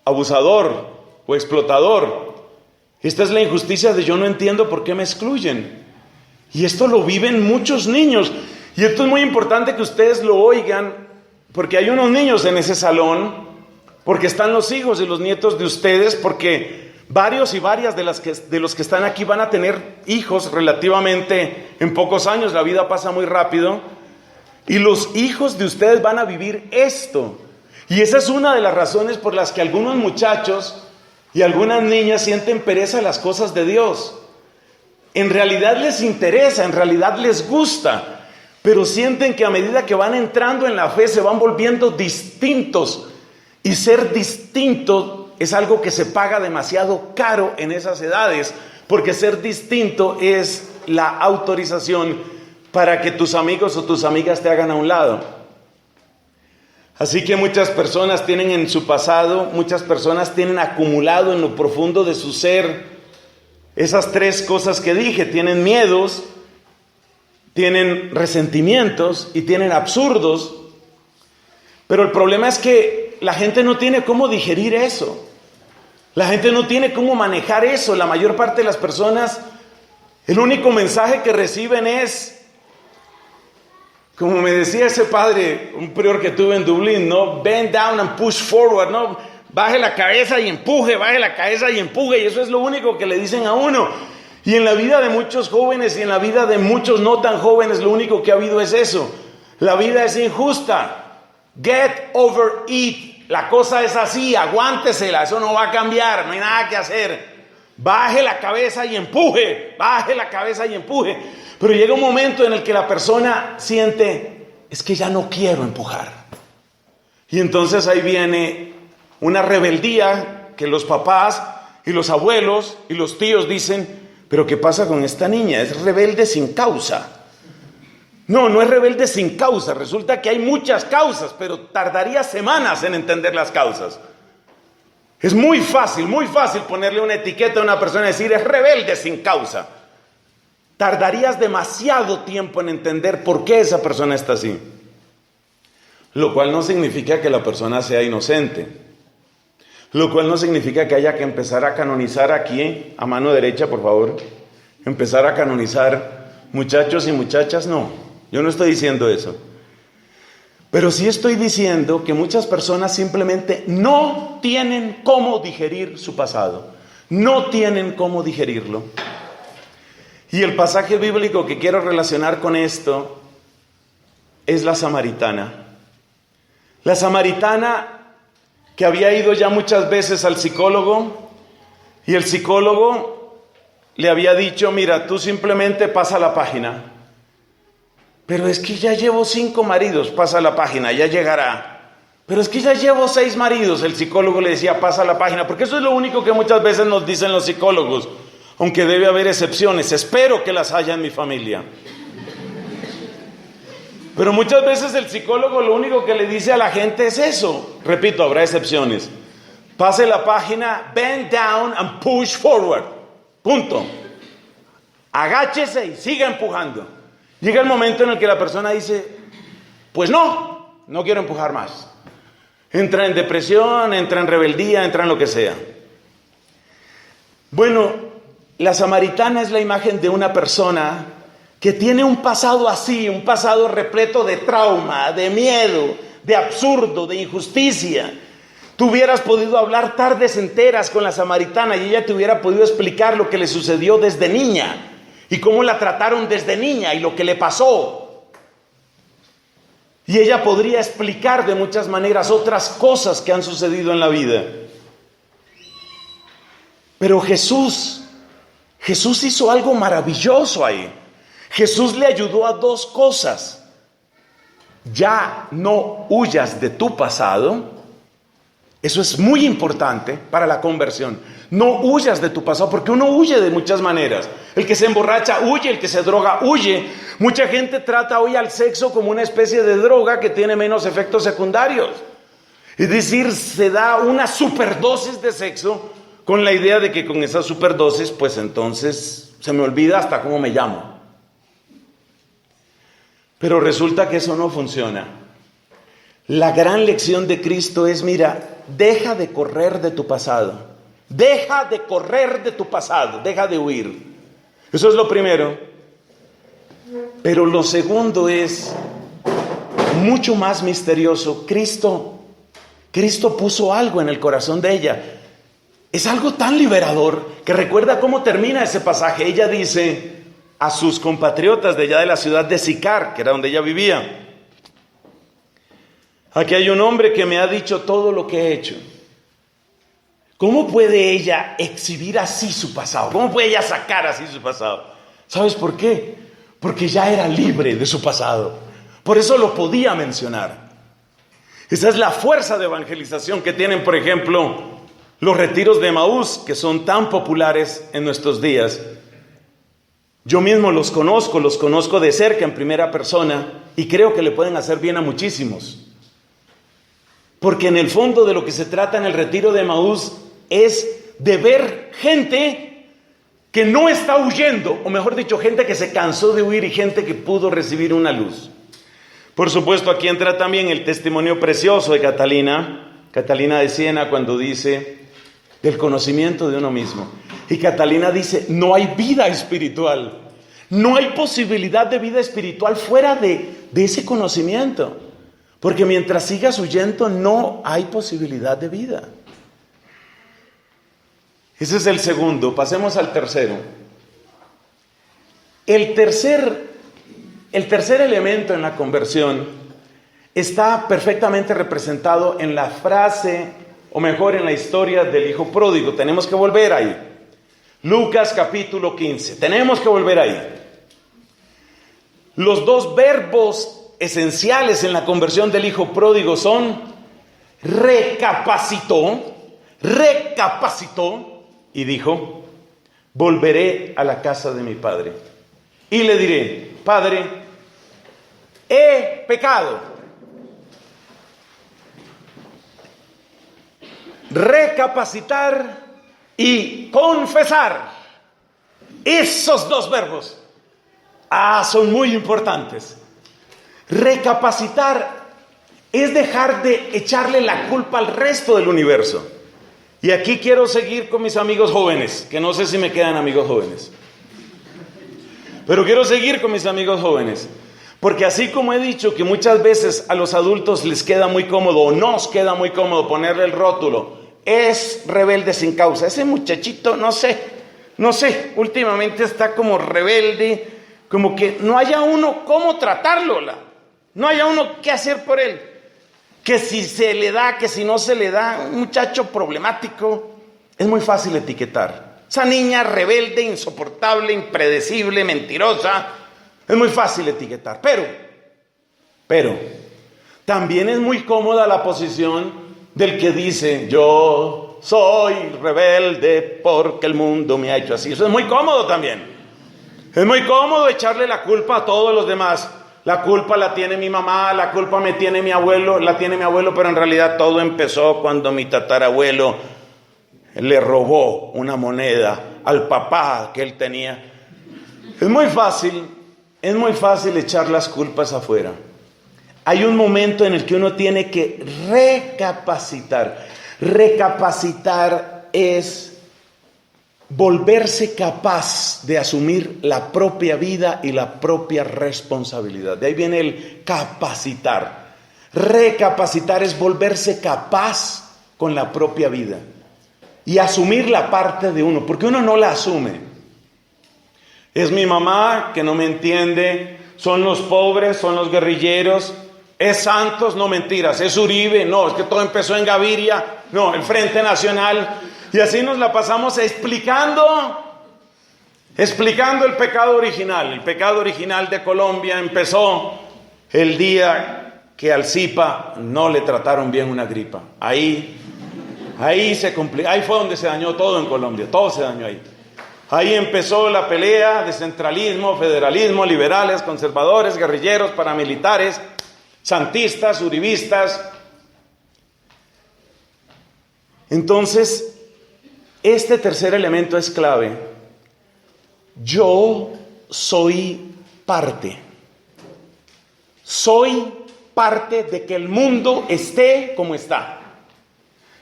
abusador o explotador. Esta es la injusticia de yo no entiendo por qué me excluyen. Y esto lo viven muchos niños. Y esto es muy importante que ustedes lo oigan, porque hay unos niños en ese salón, porque están los hijos y los nietos de ustedes, porque varios y varias de los que están aquí van a tener hijos relativamente en pocos años. La vida pasa muy rápido. Y los hijos de ustedes van a vivir esto. Y esa es una de las razones por las que algunos muchachos y algunas niñas sienten pereza a las cosas de Dios. En realidad les interesa, en realidad les gusta, pero sienten que a medida que van entrando en la fe se van volviendo distintos. Y ser distinto es algo que se paga demasiado caro en esas edades, porque ser distinto es la autorización para que tus amigos o tus amigas te hagan a un lado. Así que muchas personas tienen en su pasado, muchas personas tienen acumulado en lo profundo de su ser esas 3 cosas que dije. Tienen miedos, tienen resentimientos y tienen absurdos. Pero el problema es que la gente no tiene cómo digerir eso. La gente no tiene cómo manejar eso. La mayor parte de las personas El único mensaje que reciben es, como me decía ese padre, un prior que tuve en Dublín, ¿no? Bend down and push forward, ¿no? Baje la cabeza y empuje, baje la cabeza y empuje. Y eso es lo único que le dicen a uno. Y en la vida de muchos jóvenes y en la vida de muchos no tan jóvenes, lo único que ha habido es eso. La vida es injusta. Get over it. La cosa es así, aguántesela, eso no va a cambiar, no hay nada que hacer. Baje la cabeza y empuje, baje la cabeza y empuje. Pero llega un momento en el que la persona siente, es que ya no quiero empujar. Y entonces ahí viene una rebeldía que los papás y los abuelos y los tíos dicen, pero ¿qué pasa con esta niña? Es rebelde sin causa. No, no es rebelde sin causa. Resulta que hay muchas causas, pero tardaría semanas en entender las causas. Es muy fácil ponerle una etiqueta a una persona y decir, es rebelde sin causa. Tardarías demasiado tiempo en entender por qué esa persona está así. Lo cual no significa que la persona sea inocente. Lo cual no significa que haya que empezar a canonizar aquí, a mano derecha, por favor. Empezar a canonizar muchachos y muchachas, no. Yo no estoy diciendo eso. Pero sí estoy diciendo que muchas personas simplemente no tienen cómo digerir su pasado. No tienen cómo digerirlo. Y el pasaje bíblico que quiero relacionar con esto es la samaritana. La samaritana que había ido ya muchas veces al psicólogo y el psicólogo le había dicho, mira, tú simplemente pasa la página. Pero es que ya llevo 5 maridos, pasa la página, ya llegará. Pero es que ya llevo 6 maridos, el psicólogo le decía, pasa la página, porque eso es lo único que muchas veces nos dicen los psicólogos, aunque debe haber excepciones, espero que las haya en mi familia. Pero muchas veces el psicólogo lo único que le dice a la gente es eso. Repito, habrá excepciones. Pase la página, bend down and push forward. Punto. Agáchese y siga empujando. Llega el momento en el que la persona dice, pues no quiero empujar más. Entra en depresión, entra en rebeldía, entra en lo que sea. Bueno, la samaritana es la imagen de una persona que tiene un pasado así, un pasado repleto de trauma, de miedo, de absurdo, de injusticia. Tú hubieras podido hablar tardes enteras con la samaritana y ella te hubiera podido explicar lo que le sucedió desde niña y cómo la trataron desde niña y lo que le pasó. Y ella podría explicar de muchas maneras otras cosas que han sucedido en la vida. Pero Jesús hizo algo maravilloso ahí. Jesús le ayudó a 2 cosas. Ya no huyas de tu pasado. Eso es muy importante para la conversión. No huyas de tu pasado, porque uno huye de muchas maneras. El que se emborracha huye, el que se droga huye. Mucha gente trata hoy al sexo como una especie de droga que tiene menos efectos secundarios. Es decir, se da una superdosis de sexo con la idea de que con esa superdosis, pues entonces se me olvida hasta cómo me llamo. Pero resulta que eso no funciona. La gran lección de Cristo es, mira, deja de correr de tu pasado. Deja de correr de tu pasado, deja de huir. Eso es lo primero. Pero lo segundo es mucho más misterioso. Cristo puso algo en el corazón de ella. Es algo tan liberador que recuerda cómo termina ese pasaje. Ella dice a sus compatriotas de allá de la ciudad de Sicar, que era donde ella vivía, aquí hay un hombre que me ha dicho todo lo que he hecho. ¿Cómo puede ella exhibir así su pasado? ¿Cómo puede ella sacar así su pasado? ¿Sabes por qué? Porque ya era libre de su pasado. Por eso lo podía mencionar. Esa es la fuerza de evangelización que tienen, por ejemplo, los retiros de Emaús, que son tan populares en nuestros días. Yo mismo los conozco de cerca en primera persona y creo que le pueden hacer bien a muchísimos. Porque en el fondo de lo que se trata en el retiro de Emaús es de ver gente que no está huyendo, o mejor dicho, gente que se cansó de huir y gente que pudo recibir una luz. Por supuesto, aquí entra también el testimonio precioso de Catalina de Siena, cuando dice del conocimiento de uno mismo. Y Catalina dice, no hay vida espiritual. No hay posibilidad de vida espiritual fuera de ese conocimiento. Porque mientras sigas huyendo, no hay posibilidad de vida. Ese es el segundo. Pasemos al tercero. El tercer elemento en la conversión está perfectamente representado en la frase, o mejor, en la historia del hijo pródigo. Tenemos que volver ahí. Lucas capítulo 15. Tenemos que volver ahí. Los dos verbos esenciales en la conversión del hijo pródigo son recapacitó y dijo, volveré a la casa de mi padre y le diré, Padre, he pecado. Recapacitar y confesar. Esos dos verbos son muy importantes. Recapacitar es dejar de echarle la culpa al resto del universo. Y aquí quiero seguir con mis amigos jóvenes, que no sé si me quedan amigos jóvenes. Pero quiero seguir con mis amigos jóvenes. Porque así como he dicho que muchas veces a los adultos les queda muy cómodo, o nos queda muy cómodo ponerle el rótulo, es rebelde sin causa. Ese muchachito, no sé, últimamente está como rebelde, como que no haya uno cómo tratarlo, no haya uno qué hacer por él. Que si se le da, que si no se le da, un muchacho problemático, es muy fácil etiquetar. Esa niña rebelde, insoportable, impredecible, mentirosa, es muy fácil etiquetar. Pero, también es muy cómoda la posición del que dice, yo soy rebelde porque el mundo me ha hecho así. Eso es muy cómodo también. Es muy cómodo echarle la culpa a todos los demás. La culpa la tiene mi mamá, la culpa la tiene mi abuelo, pero en realidad todo empezó cuando mi tatarabuelo le robó una moneda al papá que él tenía. Es muy fácil echar las culpas afuera. Hay un momento en el que uno tiene que recapacitar. Recapacitar es volverse capaz de asumir la propia vida y la propia responsabilidad. De ahí viene el capacitar. Recapacitar es volverse capaz con la propia vida y asumir la parte de uno, porque uno no la asume. Es mi mamá que no me entiende, son los pobres, son los guerrilleros, es Santos, no mentiras, es Uribe, no, es que todo empezó en Gaviria, no, el Frente Nacional. Y así nos la pasamos explicando el pecado original. El pecado original de Colombia empezó el día que al Zipa no le trataron bien una gripa. Ahí fue donde se dañó todo en Colombia, todo se dañó ahí. Ahí empezó la pelea de centralismo, federalismo, liberales, conservadores, guerrilleros, paramilitares, santistas, uribistas. Entonces, este tercer elemento es clave. Yo soy parte. Soy parte de que el mundo esté como está.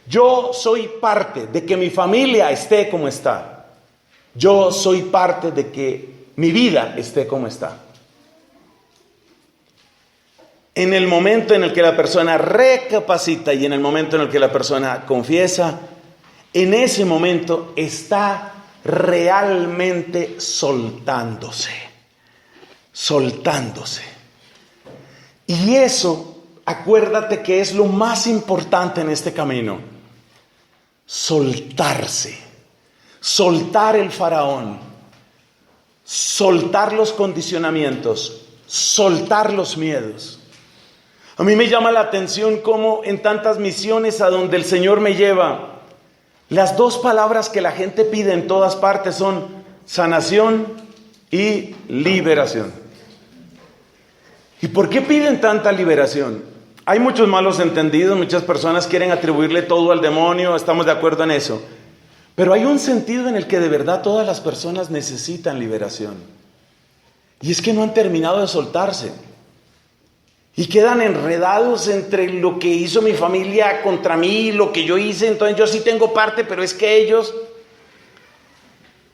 Yo soy parte de que mi familia esté como está. Yo soy parte de que mi vida esté como está. En el momento en el que la persona recapacita y en el momento en el que la persona confiesa, en ese momento está realmente soltándose. Y eso, acuérdate que es lo más importante en este camino. Soltarse. Soltar el faraón. Soltar los condicionamientos. Soltar los miedos. A mí me llama la atención cómo en tantas misiones a donde el Señor me lleva, las dos palabras que la gente pide en todas partes son sanación y liberación. ¿Y por qué piden tanta liberación? Hay muchos malos entendidos, muchas personas quieren atribuirle todo al demonio, estamos de acuerdo en eso. Pero hay un sentido en el que de verdad todas las personas necesitan liberación. Y es que no han terminado de soltarse. Y quedan enredados entre lo que hizo mi familia contra mí, lo que yo hice. Entonces yo sí tengo parte, pero es que ellos...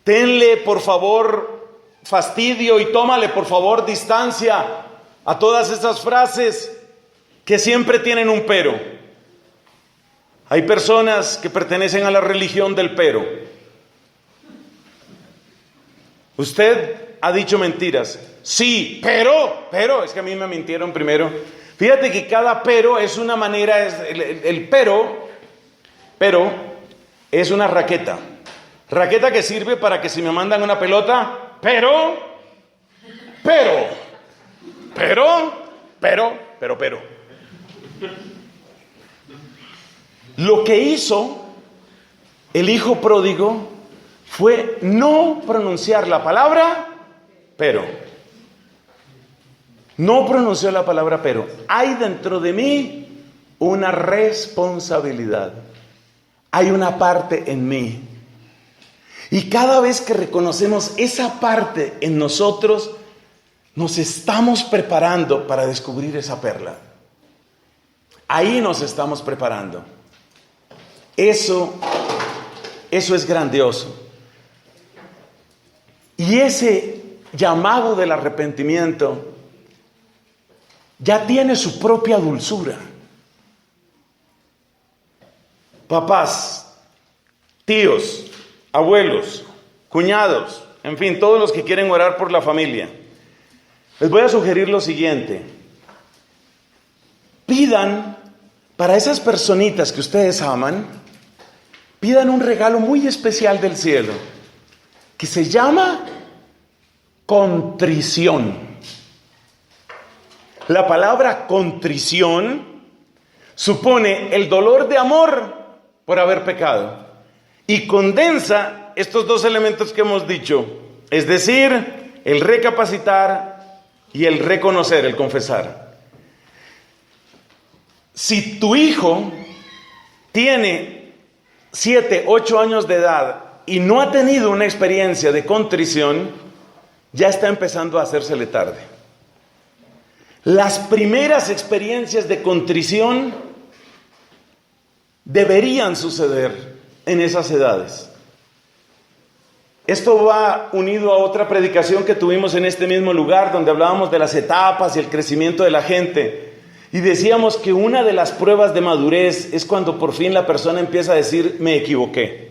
Tenle por favor fastidio y tómale por favor distancia a todas esas frases que siempre tienen un pero. Hay personas que pertenecen a la religión del pero. Usted ha dicho mentiras. Sí, pero, es que a mí me mintieron primero. Fíjate que cada pero es una manera, el pero es una raqueta. Raqueta que sirve para que si me mandan una pelota, pero. Lo que hizo el hijo pródigo fue no pronunciar la palabra pero. No pronunció la palabra pero. Hay dentro de mí una responsabilidad. Hay una parte en mí. Y cada vez que reconocemos esa parte en nosotros, nos estamos preparando para descubrir esa perla. Ahí nos estamos preparando. Eso es grandioso. Y ese llamado del arrepentimiento ya tiene su propia dulzura. Papás, tíos, abuelos, cuñados, en fin, todos los que quieren orar por la familia. Les voy a sugerir lo siguiente. Pidan para esas personitas que ustedes aman, pidan un regalo muy especial del cielo, que se llama contrición. La palabra contrición supone el dolor de amor por haber pecado y condensa estos dos elementos que hemos dicho, es decir, el recapacitar y el reconocer, el confesar. Si tu hijo tiene 7, 8 años de edad y no ha tenido una experiencia de contrición, ya está empezando a hacérsele tarde. Las primeras experiencias de contrición deberían suceder en esas edades. Esto va unido a otra predicación que tuvimos en este mismo lugar, donde hablábamos de las etapas y el crecimiento de la gente. Y decíamos que una de las pruebas de madurez es cuando por fin la persona empieza a decir, me equivoqué.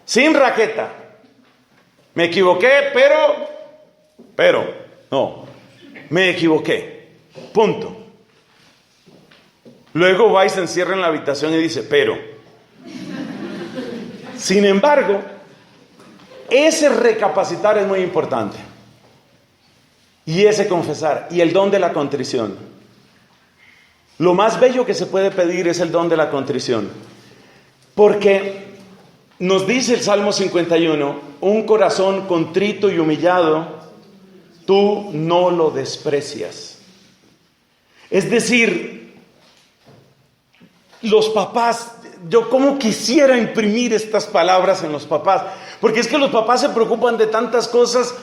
Sin raqueta. Me equivoqué, no, me equivoqué. Punto. Luego va y se encierra en la habitación y dice, pero. Sin embargo, ese recapacitar es muy importante. Y ese confesar. Y el don de la contrición. Lo más bello que se puede pedir es el don de la contrición. Porque nos dice el Salmo 51, un corazón contrito y humillado, tú no lo desprecias. Es decir, los papás, yo como quisiera imprimir estas palabras en los papás, porque es que los papás se preocupan de tantas cosas,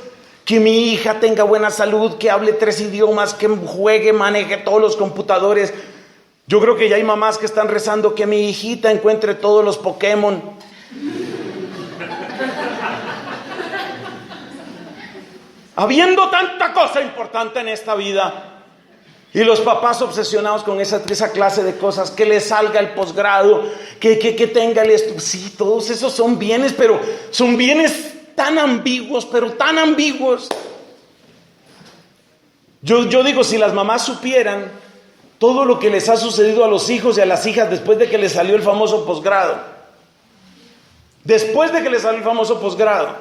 que mi hija tenga buena salud, que hable 3 idiomas, que juegue, maneje todos los computadores. Yo creo que ya hay mamás que están rezando que mi hijita encuentre todos los Pokémon. Habiendo tanta cosa importante en esta vida, y los papás obsesionados con esa clase de cosas, que le salga el posgrado, que tenga el estudio. Sí, todos esos son bienes, pero son bienes tan ambiguos, pero tan ambiguos. Yo digo, si las mamás supieran todo lo que les ha sucedido a los hijos y a las hijas después de que les salió el famoso posgrado. Después de que les salió el famoso posgrado.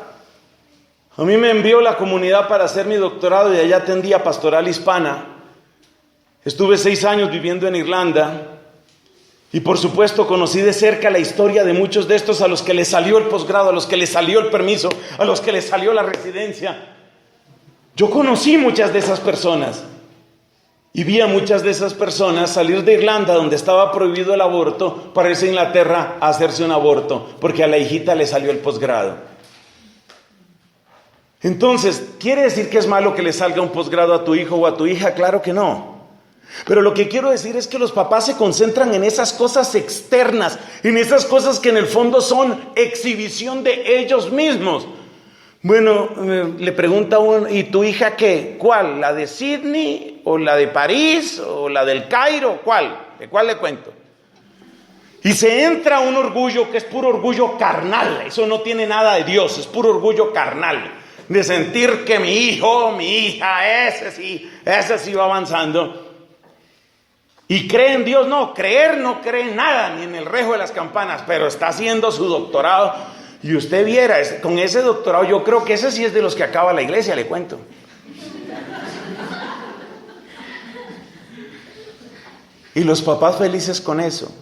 A mí me envió la comunidad para hacer mi doctorado y allá atendía pastoral hispana. Estuve 6 años viviendo en Irlanda y por supuesto conocí de cerca la historia de muchos de estos a los que les salió el posgrado, a los que les salió el permiso, a los que les salió la residencia. Yo conocí muchas de esas personas y vi a muchas de esas personas salir de Irlanda, donde estaba prohibido el aborto, para irse a Inglaterra a hacerse un aborto, porque a la hijita le salió el posgrado. Entonces, ¿quiere decir que es malo que le salga un posgrado a tu hijo o a tu hija? Claro que no. Pero lo que quiero decir es que los papás se concentran en esas cosas externas, en esas cosas que en el fondo son exhibición de ellos mismos. Bueno, le pregunta a uno, ¿y tu hija qué? ¿Cuál? ¿La de Sydney o la de París o la del Cairo? ¿Cuál? ¿De cuál le cuento? Y se entra un orgullo que es puro orgullo carnal. Eso no tiene nada de Dios, es puro orgullo carnal. De sentir que mi hijo, mi hija, ese sí va avanzando. Y cree en Dios, no cree en nada, ni en el rejo de las campanas, pero está haciendo su doctorado. Y usted viera, con ese doctorado, yo creo que ese sí es de los que acaba la iglesia, le cuento. Y los papás felices con eso.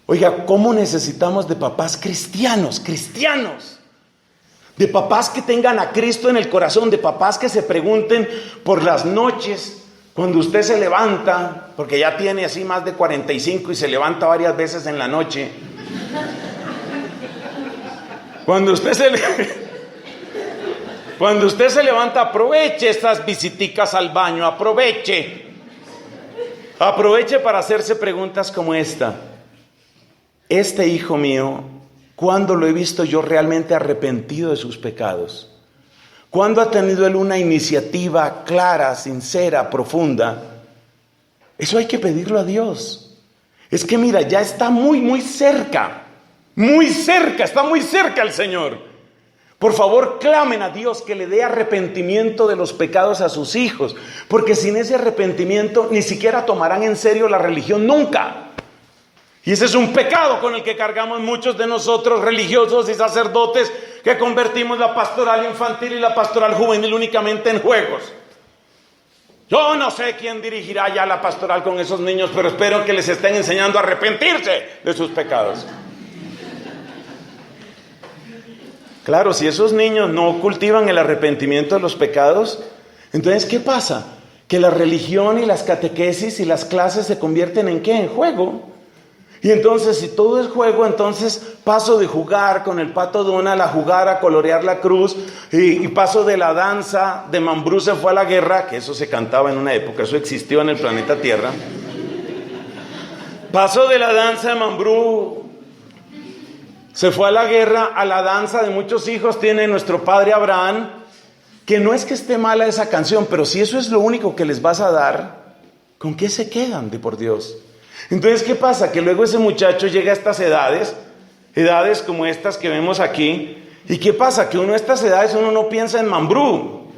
Oiga, ¿cómo necesitamos de papás cristianos? De papás que tengan a Cristo en el corazón, de papás que se pregunten por las noches, cuando usted se levanta, porque ya tiene así más de 45 y se levanta varias veces en la noche. Cuando usted se levanta, aproveche estas visiticas al baño, aproveche para hacerse preguntas como esta. Este hijo mío, ¿cuándo lo he visto yo realmente arrepentido de sus pecados? ¿Cuándo ha tenido él una iniciativa clara, sincera, profunda? Eso hay que pedirlo a Dios. Es que mira, ya está muy cerca, está muy cerca el Señor. Por favor, clamen a Dios que le dé arrepentimiento de los pecados a sus hijos, porque sin ese arrepentimiento ni siquiera tomarán en serio la religión nunca. Y ese es un pecado con el que cargamos muchos de nosotros, religiosos y sacerdotes, que convertimos la pastoral infantil y la pastoral juvenil únicamente en juegos. Yo no sé quién dirigirá ya la pastoral con esos niños, pero espero que les estén enseñando a arrepentirse de sus pecados. Claro, si esos niños no cultivan el arrepentimiento de los pecados, entonces ¿qué pasa? Que la religión y las catequesis y las clases se convierten ¿en qué? En juego. Y entonces, si todo es juego, entonces paso de jugar con el Pato Donald a jugar a colorear la cruz, y paso de la danza de Mambrú se fue a la guerra, que eso se cantaba en una época, eso existió en el planeta Tierra. Paso de la danza de Mambrú se fue a la guerra, a la danza de muchos hijos tiene nuestro padre Abraham, que no es que esté mala esa canción, pero si eso es lo único que les vas a dar, ¿con qué se quedan de por Dios? Entonces, ¿qué pasa? Que luego ese muchacho llega a estas edades como estas que vemos aquí. ¿Y qué pasa? Que uno a estas edades uno no piensa en Mambrú,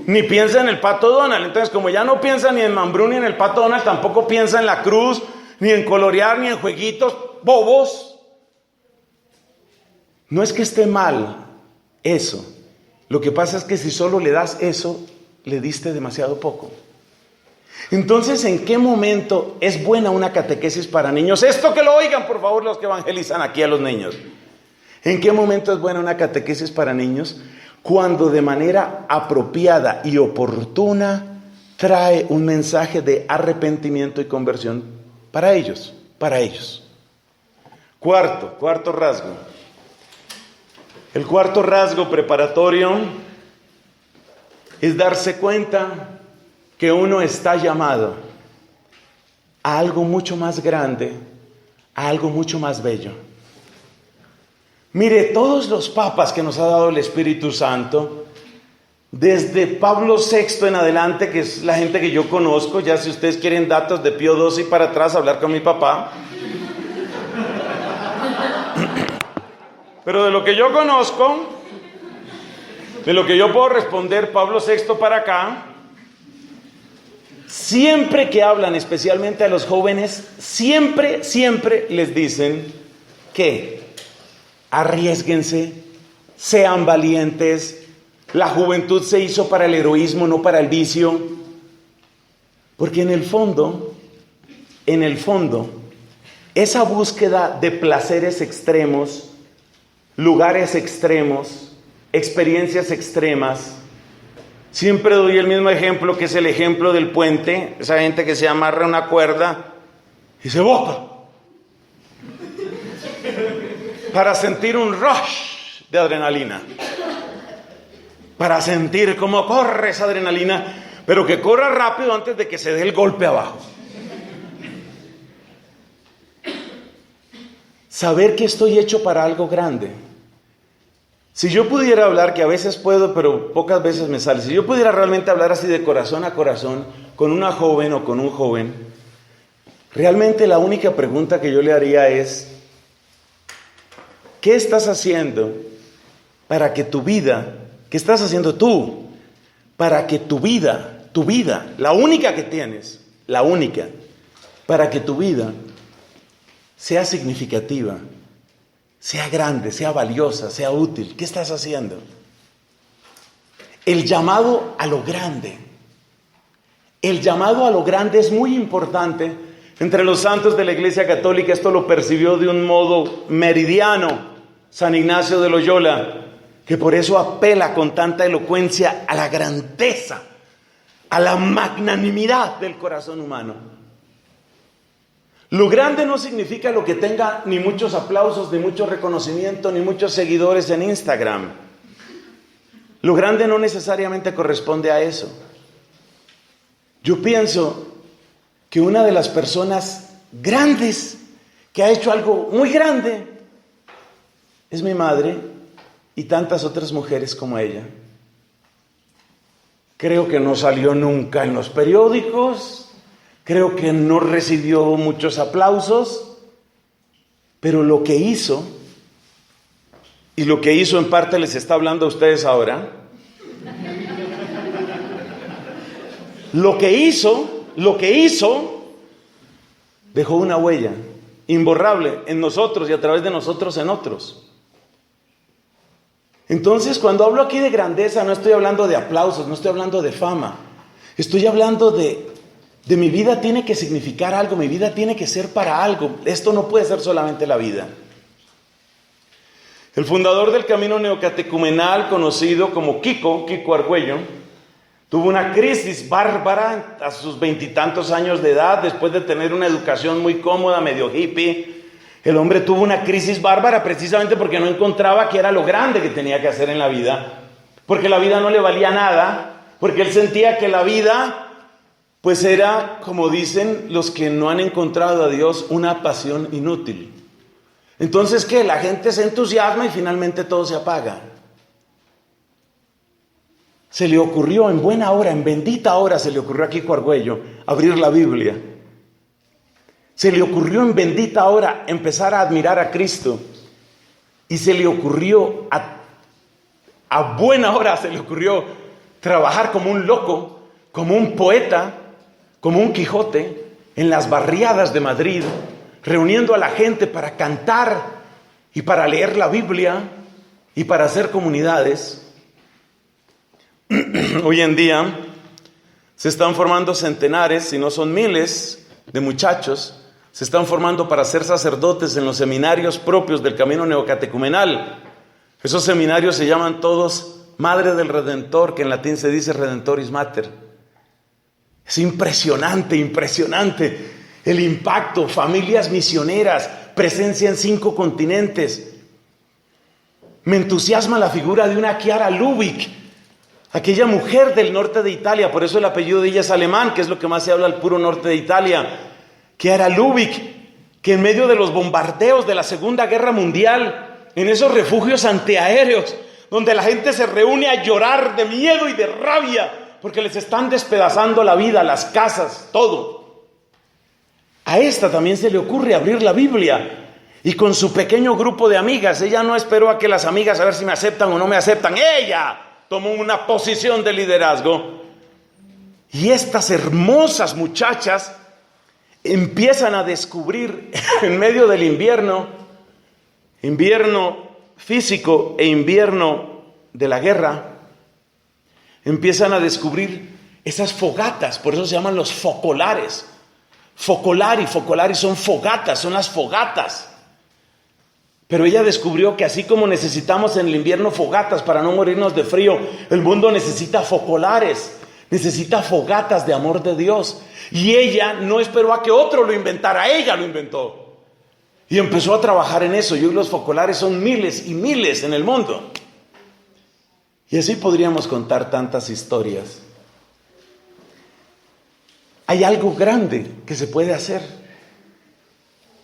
ni piensa en el Pato Donald. Entonces, como ya no piensa ni en Mambrú ni en el Pato Donald, tampoco piensa en la cruz, ni en colorear, ni en jueguitos bobos. No es que esté mal eso. Lo que pasa es que si solo le das eso, le diste demasiado poco. Entonces, ¿en qué momento es buena una catequesis para niños? Esto que lo oigan, por favor, los que evangelizan aquí a los niños. ¿En qué momento es buena una catequesis para niños? Cuando de manera apropiada y oportuna trae un mensaje de arrepentimiento y conversión para ellos. Cuarto rasgo. El cuarto rasgo preparatorio es darse cuenta que uno está llamado a algo mucho más grande, a algo mucho más bello. Mire, todos los papas que nos ha dado el Espíritu Santo, desde Pablo VI en adelante, que es la gente que yo conozco, ya si ustedes quieren datos de Pío XII y para atrás, hablar con mi papá. Pero de lo que yo conozco, de lo que yo puedo responder, Pablo VI para acá, siempre que hablan, especialmente a los jóvenes, siempre les dicen que arriésguense, sean valientes. La juventud se hizo para el heroísmo, no para el vicio. Porque en el fondo, esa búsqueda de placeres extremos, lugares extremos, experiencias extremas. Siempre doy el mismo ejemplo, que es el ejemplo del puente. Esa gente que se amarra a una cuerda y se bota para sentir un rush de adrenalina, para sentir cómo corre esa adrenalina, pero que corra rápido antes de que se dé el golpe abajo. Saber que estoy hecho para algo grande, Si yo pudiera hablar, que a veces puedo, pero pocas veces me sale, si yo pudiera realmente hablar así de corazón a corazón con una joven o con un joven, realmente la única pregunta que yo le haría es, ¿qué estás haciendo para que tu vida, qué estás haciendo tú para que tu vida, la única que tienes, la única, para que tu vida sea significativa, sea grande, sea valiosa, sea útil? ¿Qué estás haciendo? El llamado a lo grande. El llamado a lo grande es muy importante. Entre los santos de la Iglesia Católica esto lo percibió de un modo meridiano San Ignacio de Loyola, que por eso apela con tanta elocuencia a la grandeza, a la magnanimidad del corazón humano. Lo grande no significa lo que tenga ni muchos aplausos, ni mucho reconocimiento, ni muchos seguidores en Instagram. Lo grande no necesariamente corresponde a eso. Yo pienso que una de las personas grandes que ha hecho algo muy grande es mi madre y tantas otras mujeres como ella. Creo que no salió nunca en los periódicos. Creo que no recibió muchos aplausos, pero lo que hizo, y lo que hizo en parte les está hablando a ustedes ahora, lo que hizo, dejó una huella imborrable en nosotros y a través de nosotros en otros. Entonces, cuando hablo aquí de grandeza, no estoy hablando de aplausos, no estoy hablando de fama, estoy hablando de mi vida tiene que significar algo, mi vida tiene que ser para algo. Esto no puede ser solamente la vida. El fundador del camino neocatecumenal, conocido como Kiko Argüello, tuvo una crisis bárbara a sus 20 y tantos años de edad, después de tener una educación muy cómoda, medio hippie. El hombre tuvo una crisis bárbara precisamente porque no encontraba qué era lo grande que tenía que hacer en la vida, porque la vida no le valía nada, porque él sentía que la vida pues era, como dicen los que no han encontrado a Dios, una pasión inútil. Entonces, ¿qué? La gente se entusiasma y finalmente todo se apaga. Se le ocurrió en buena hora, en bendita hora, se le ocurrió a Kiko Argüello abrir la Biblia. Se le ocurrió en bendita hora empezar a admirar a Cristo. Y se le ocurrió, a buena hora se le ocurrió trabajar como un loco, como un poeta, como un Quijote, en las barriadas de Madrid, reuniendo a la gente para cantar y para leer la Biblia y para hacer comunidades. Hoy en día se están formando centenares, si no son miles, de muchachos. Se están formando para ser sacerdotes en los seminarios propios del camino neocatecumenal. Esos seminarios se llaman todos Madre del Redentor, que en latín se dice Redentoris Mater. Es impresionante el impacto, familias misioneras, presencia en 5 continentes. Me entusiasma la figura de una Chiara Lubich, aquella mujer del norte de Italia, por eso el apellido de ella es alemán, que es lo que más se habla al puro norte de Italia. Chiara Lubich, que en medio de los bombardeos de la Segunda Guerra Mundial, en esos refugios antiaéreos, donde la gente se reúne a llorar de miedo y de rabia, porque les están despedazando la vida, las casas, todo. A esta también se le ocurre abrir la Biblia y con su pequeño grupo de amigas, ella no esperó a que las amigas a ver si me aceptan o no me aceptan, ella tomó una posición de liderazgo y estas hermosas muchachas empiezan a descubrir en medio del invierno físico e invierno de la guerra, empiezan a descubrir esas fogatas, por eso se llaman los focolares. Focolari son fogatas, son las fogatas. Pero ella descubrió que así como necesitamos en el invierno fogatas para no morirnos de frío, el mundo necesita focolares, necesita fogatas de amor de Dios. Y ella no esperó a que otro lo inventara, ella lo inventó. Y empezó a trabajar en eso. Y hoy los focolares son miles y miles en el mundo. Y así podríamos contar tantas historias. Hay algo grande que se puede hacer.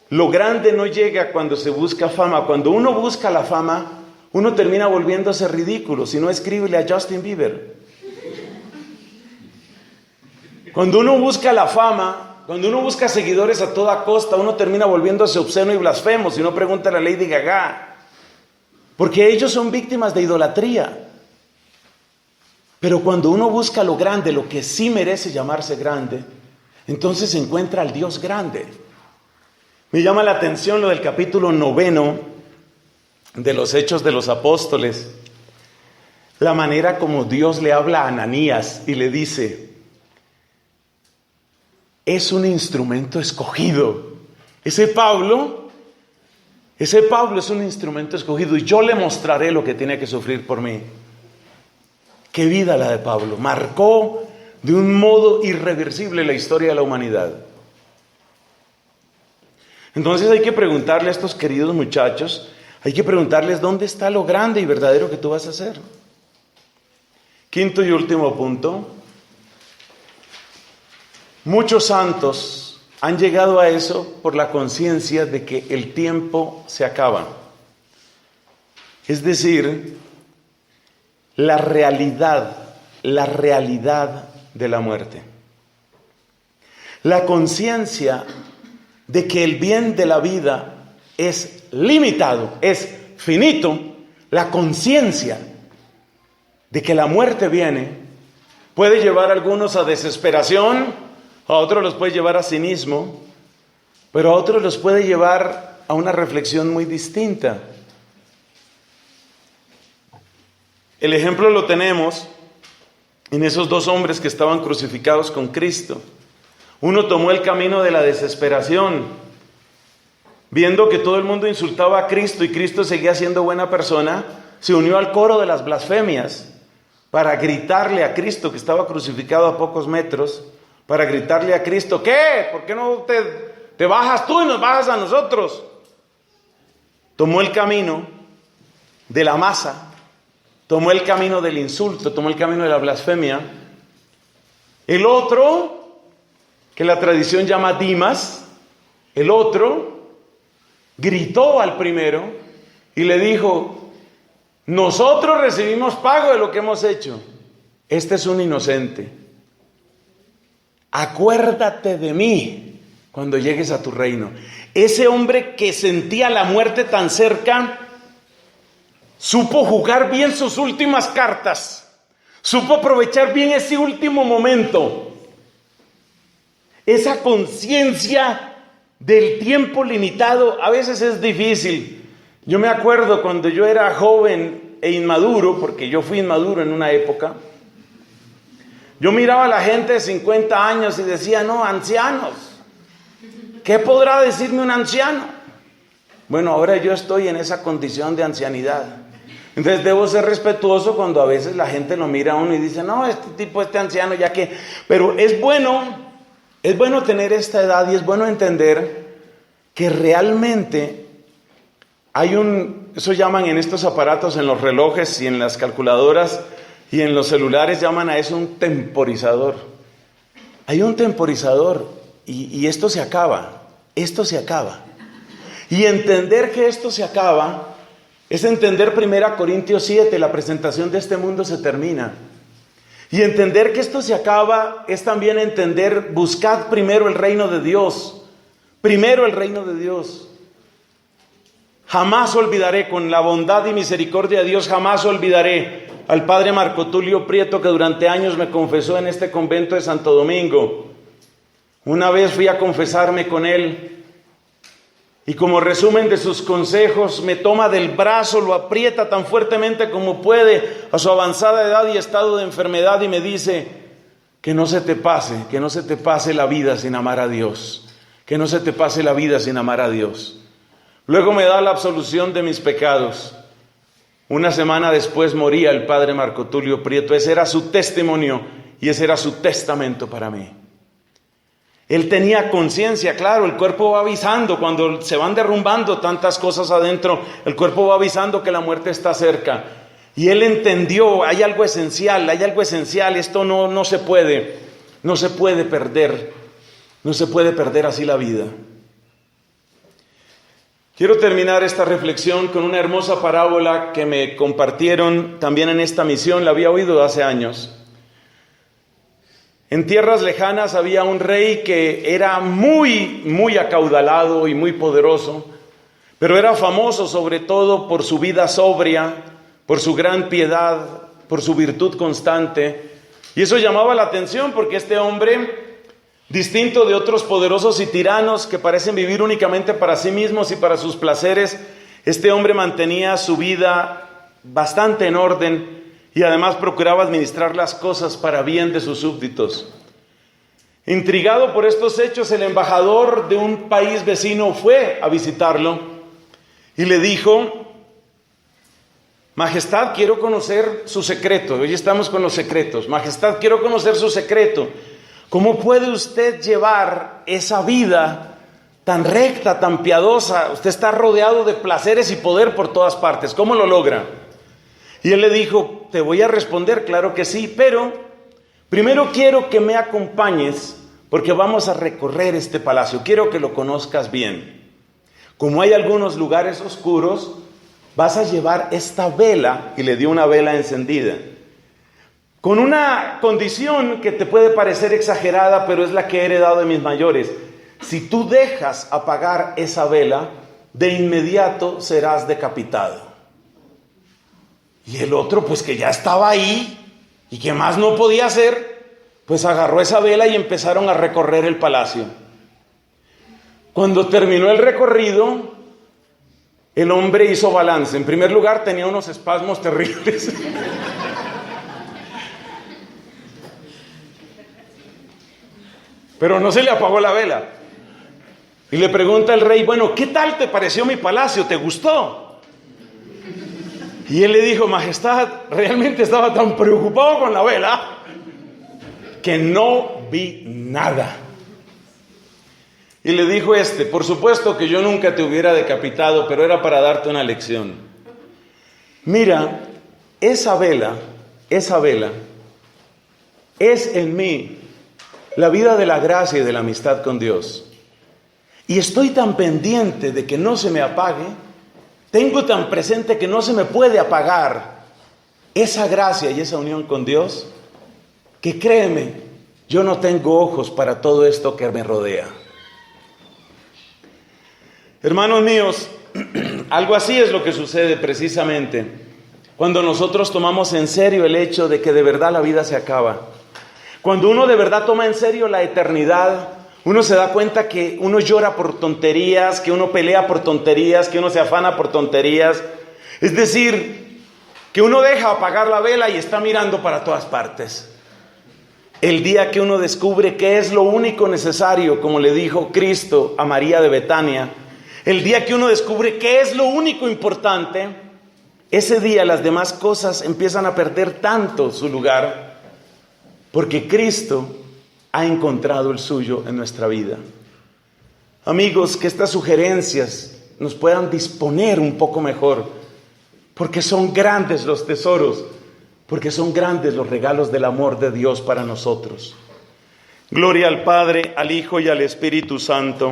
Lo grande no llega cuando se busca fama. Cuando uno busca la fama, uno termina volviéndose ridículo. Si no, escríbele a Justin Bieber. Cuando uno busca la fama, cuando uno busca seguidores a toda costa, uno termina volviéndose obsceno y blasfemo. Si no, pregunta a la Lady Gaga. Porque ellos son víctimas de idolatría. Pero cuando uno busca lo grande, lo que sí merece llamarse grande, entonces se encuentra al Dios grande. Me llama la atención lo del capítulo 9 de los Hechos de los Apóstoles. La manera como Dios le habla a Ananías y le dice: es un instrumento escogido. Ese Pablo es un instrumento escogido y yo le mostraré lo que tiene que sufrir por mí. Qué vida la de Pablo. Marcó de un modo irreversible la historia de la humanidad. Entonces hay que preguntarle a estos queridos muchachos, hay que preguntarles dónde está lo grande y verdadero que tú vas a hacer. Quinto y último punto. Muchos santos han llegado a eso por la conciencia de que el tiempo se acaba. Es decir, la realidad de la muerte. La conciencia de que el bien de la vida es limitado, es finito. La conciencia de que la muerte viene puede llevar a algunos a desesperación, a otros los puede llevar a cinismo, pero a otros los puede llevar a una reflexión muy distinta. El ejemplo lo tenemos en esos dos hombres que estaban crucificados con Cristo. Uno tomó el camino de la desesperación, viendo que todo el mundo insultaba a Cristo y Cristo seguía siendo buena persona, se unió al coro de las blasfemias para gritarle a Cristo, que estaba crucificado a pocos metros, para gritarle a Cristo: ¿qué? ¿Por qué no te bajas tú y nos bajas a nosotros? Tomó el camino de la masa, tomó el camino del insulto, tomó el camino de la blasfemia. El otro, que la tradición llama Dimas, el otro gritó al primero y le dijo: nosotros recibimos pago de lo que hemos hecho. Este es un inocente. Acuérdate de mí cuando llegues a tu reino. Ese hombre que sentía la muerte tan cerca supo jugar bien sus últimas cartas, supo aprovechar bien ese último momento. Esa conciencia del tiempo limitado a veces es difícil. Yo me acuerdo cuando yo era joven e inmaduro, porque yo fui inmaduro en una época, yo miraba a la gente de 50 años y decía: no, ancianos, ¿qué podrá decirme un anciano? Bueno, ahora yo estoy en esa condición de ancianidad. Entonces debo ser respetuoso cuando a veces la gente lo mira a uno y dice: no, este anciano, ya que... Pero es bueno tener esta edad y es bueno entender que realmente hay eso llaman en estos aparatos, en los relojes y en las calculadoras y en los celulares, llaman a eso un temporizador. Hay un temporizador y esto se acaba. Y entender que esto se acaba es entender 1 Corintios 7, la presentación de este mundo se termina. Y entender que esto se acaba es también entender: buscad primero el reino de Dios. Primero el reino de Dios. Jamás olvidaré, con la bondad y misericordia de Dios, jamás olvidaré al padre Marco Tulio Prieto, que durante años me confesó en este convento de Santo Domingo. Una vez fui a confesarme con él y, como resumen de sus consejos, me toma del brazo, lo aprieta tan fuertemente como puede a su avanzada edad y estado de enfermedad y me dice: que no se te pase la vida sin amar a Dios, que no se te pase la vida sin amar a Dios. Luego me da la absolución de mis pecados. Una semana después moría el padre Marco Tulio Prieto. Ese era su testimonio y ese era su testamento para mí. Él tenía conciencia, claro, el cuerpo va avisando cuando se van derrumbando tantas cosas adentro, el cuerpo va avisando que la muerte está cerca. Y él entendió: hay algo esencial, esto no se puede perder así la vida. Quiero terminar esta reflexión con una hermosa parábola que me compartieron también en esta misión, la había oído hace años. En tierras lejanas había un rey que era muy acaudalado y muy poderoso, pero era famoso sobre todo por su vida sobria, por su gran piedad, por su virtud constante. Y eso llamaba la atención porque este hombre, distinto de otros poderosos y tiranos que parecen vivir únicamente para sí mismos y para sus placeres, este hombre mantenía su vida bastante en orden y además procuraba administrar las cosas para bien de sus súbditos. Intrigado por estos hechos, el embajador de un país vecino fue a visitarlo y le dijo: Majestad, quiero conocer su secreto. Hoy estamos con los secretos. Majestad, quiero conocer su secreto. ¿Cómo puede usted llevar esa vida tan recta, tan piadosa? Usted está rodeado de placeres y poder por todas partes. ¿Cómo lo logra? Y él le dijo: te voy a responder, claro que sí, pero primero quiero que me acompañes porque vamos a recorrer este palacio. Quiero que lo conozcas bien. Como hay algunos lugares oscuros, vas a llevar esta vela, y le dio una vela encendida, con una condición que te puede parecer exagerada, pero es la que he heredado de mis mayores. Si tú dejas apagar esa vela, de inmediato serás decapitado. Y el otro, pues que ya estaba ahí, y que más no podía hacer, pues agarró esa vela y empezaron a recorrer el palacio. Cuando terminó el recorrido, el hombre hizo balance. En primer lugar, tenía unos espasmos terribles. Pero no se le apagó la vela. Y le pregunta el rey: bueno, ¿qué tal te pareció mi palacio? ¿Te gustó? Y él le dijo: Majestad, realmente estaba tan preocupado con la vela que no vi nada. Y le dijo por supuesto que yo nunca te hubiera decapitado, pero era para darte una lección. Mira, esa vela es en mí la vida de la gracia y de la amistad con Dios. Y estoy tan pendiente de que no se me apague, tengo tan presente que no se me puede apagar esa gracia y esa unión con Dios, que créeme, yo no tengo ojos para todo esto que me rodea. Hermanos míos, algo así es lo que sucede precisamente cuando nosotros tomamos en serio el hecho de que de verdad la vida se acaba. Cuando uno de verdad toma en serio la eternidad, uno se da cuenta que uno llora por tonterías, que uno pelea por tonterías, que uno se afana por tonterías. Es decir, que uno deja apagar la vela y está mirando para todas partes. El día que uno descubre que es lo único necesario, como le dijo Cristo a María de Betania, el día que uno descubre que es lo único importante, ese día las demás cosas empiezan a perder tanto su lugar, porque Cristo ha encontrado el suyo en nuestra vida. Amigos, que estas sugerencias nos puedan disponer un poco mejor, porque son grandes los tesoros, porque son grandes los regalos del amor de Dios para nosotros. Gloria al Padre, al Hijo y al Espíritu Santo.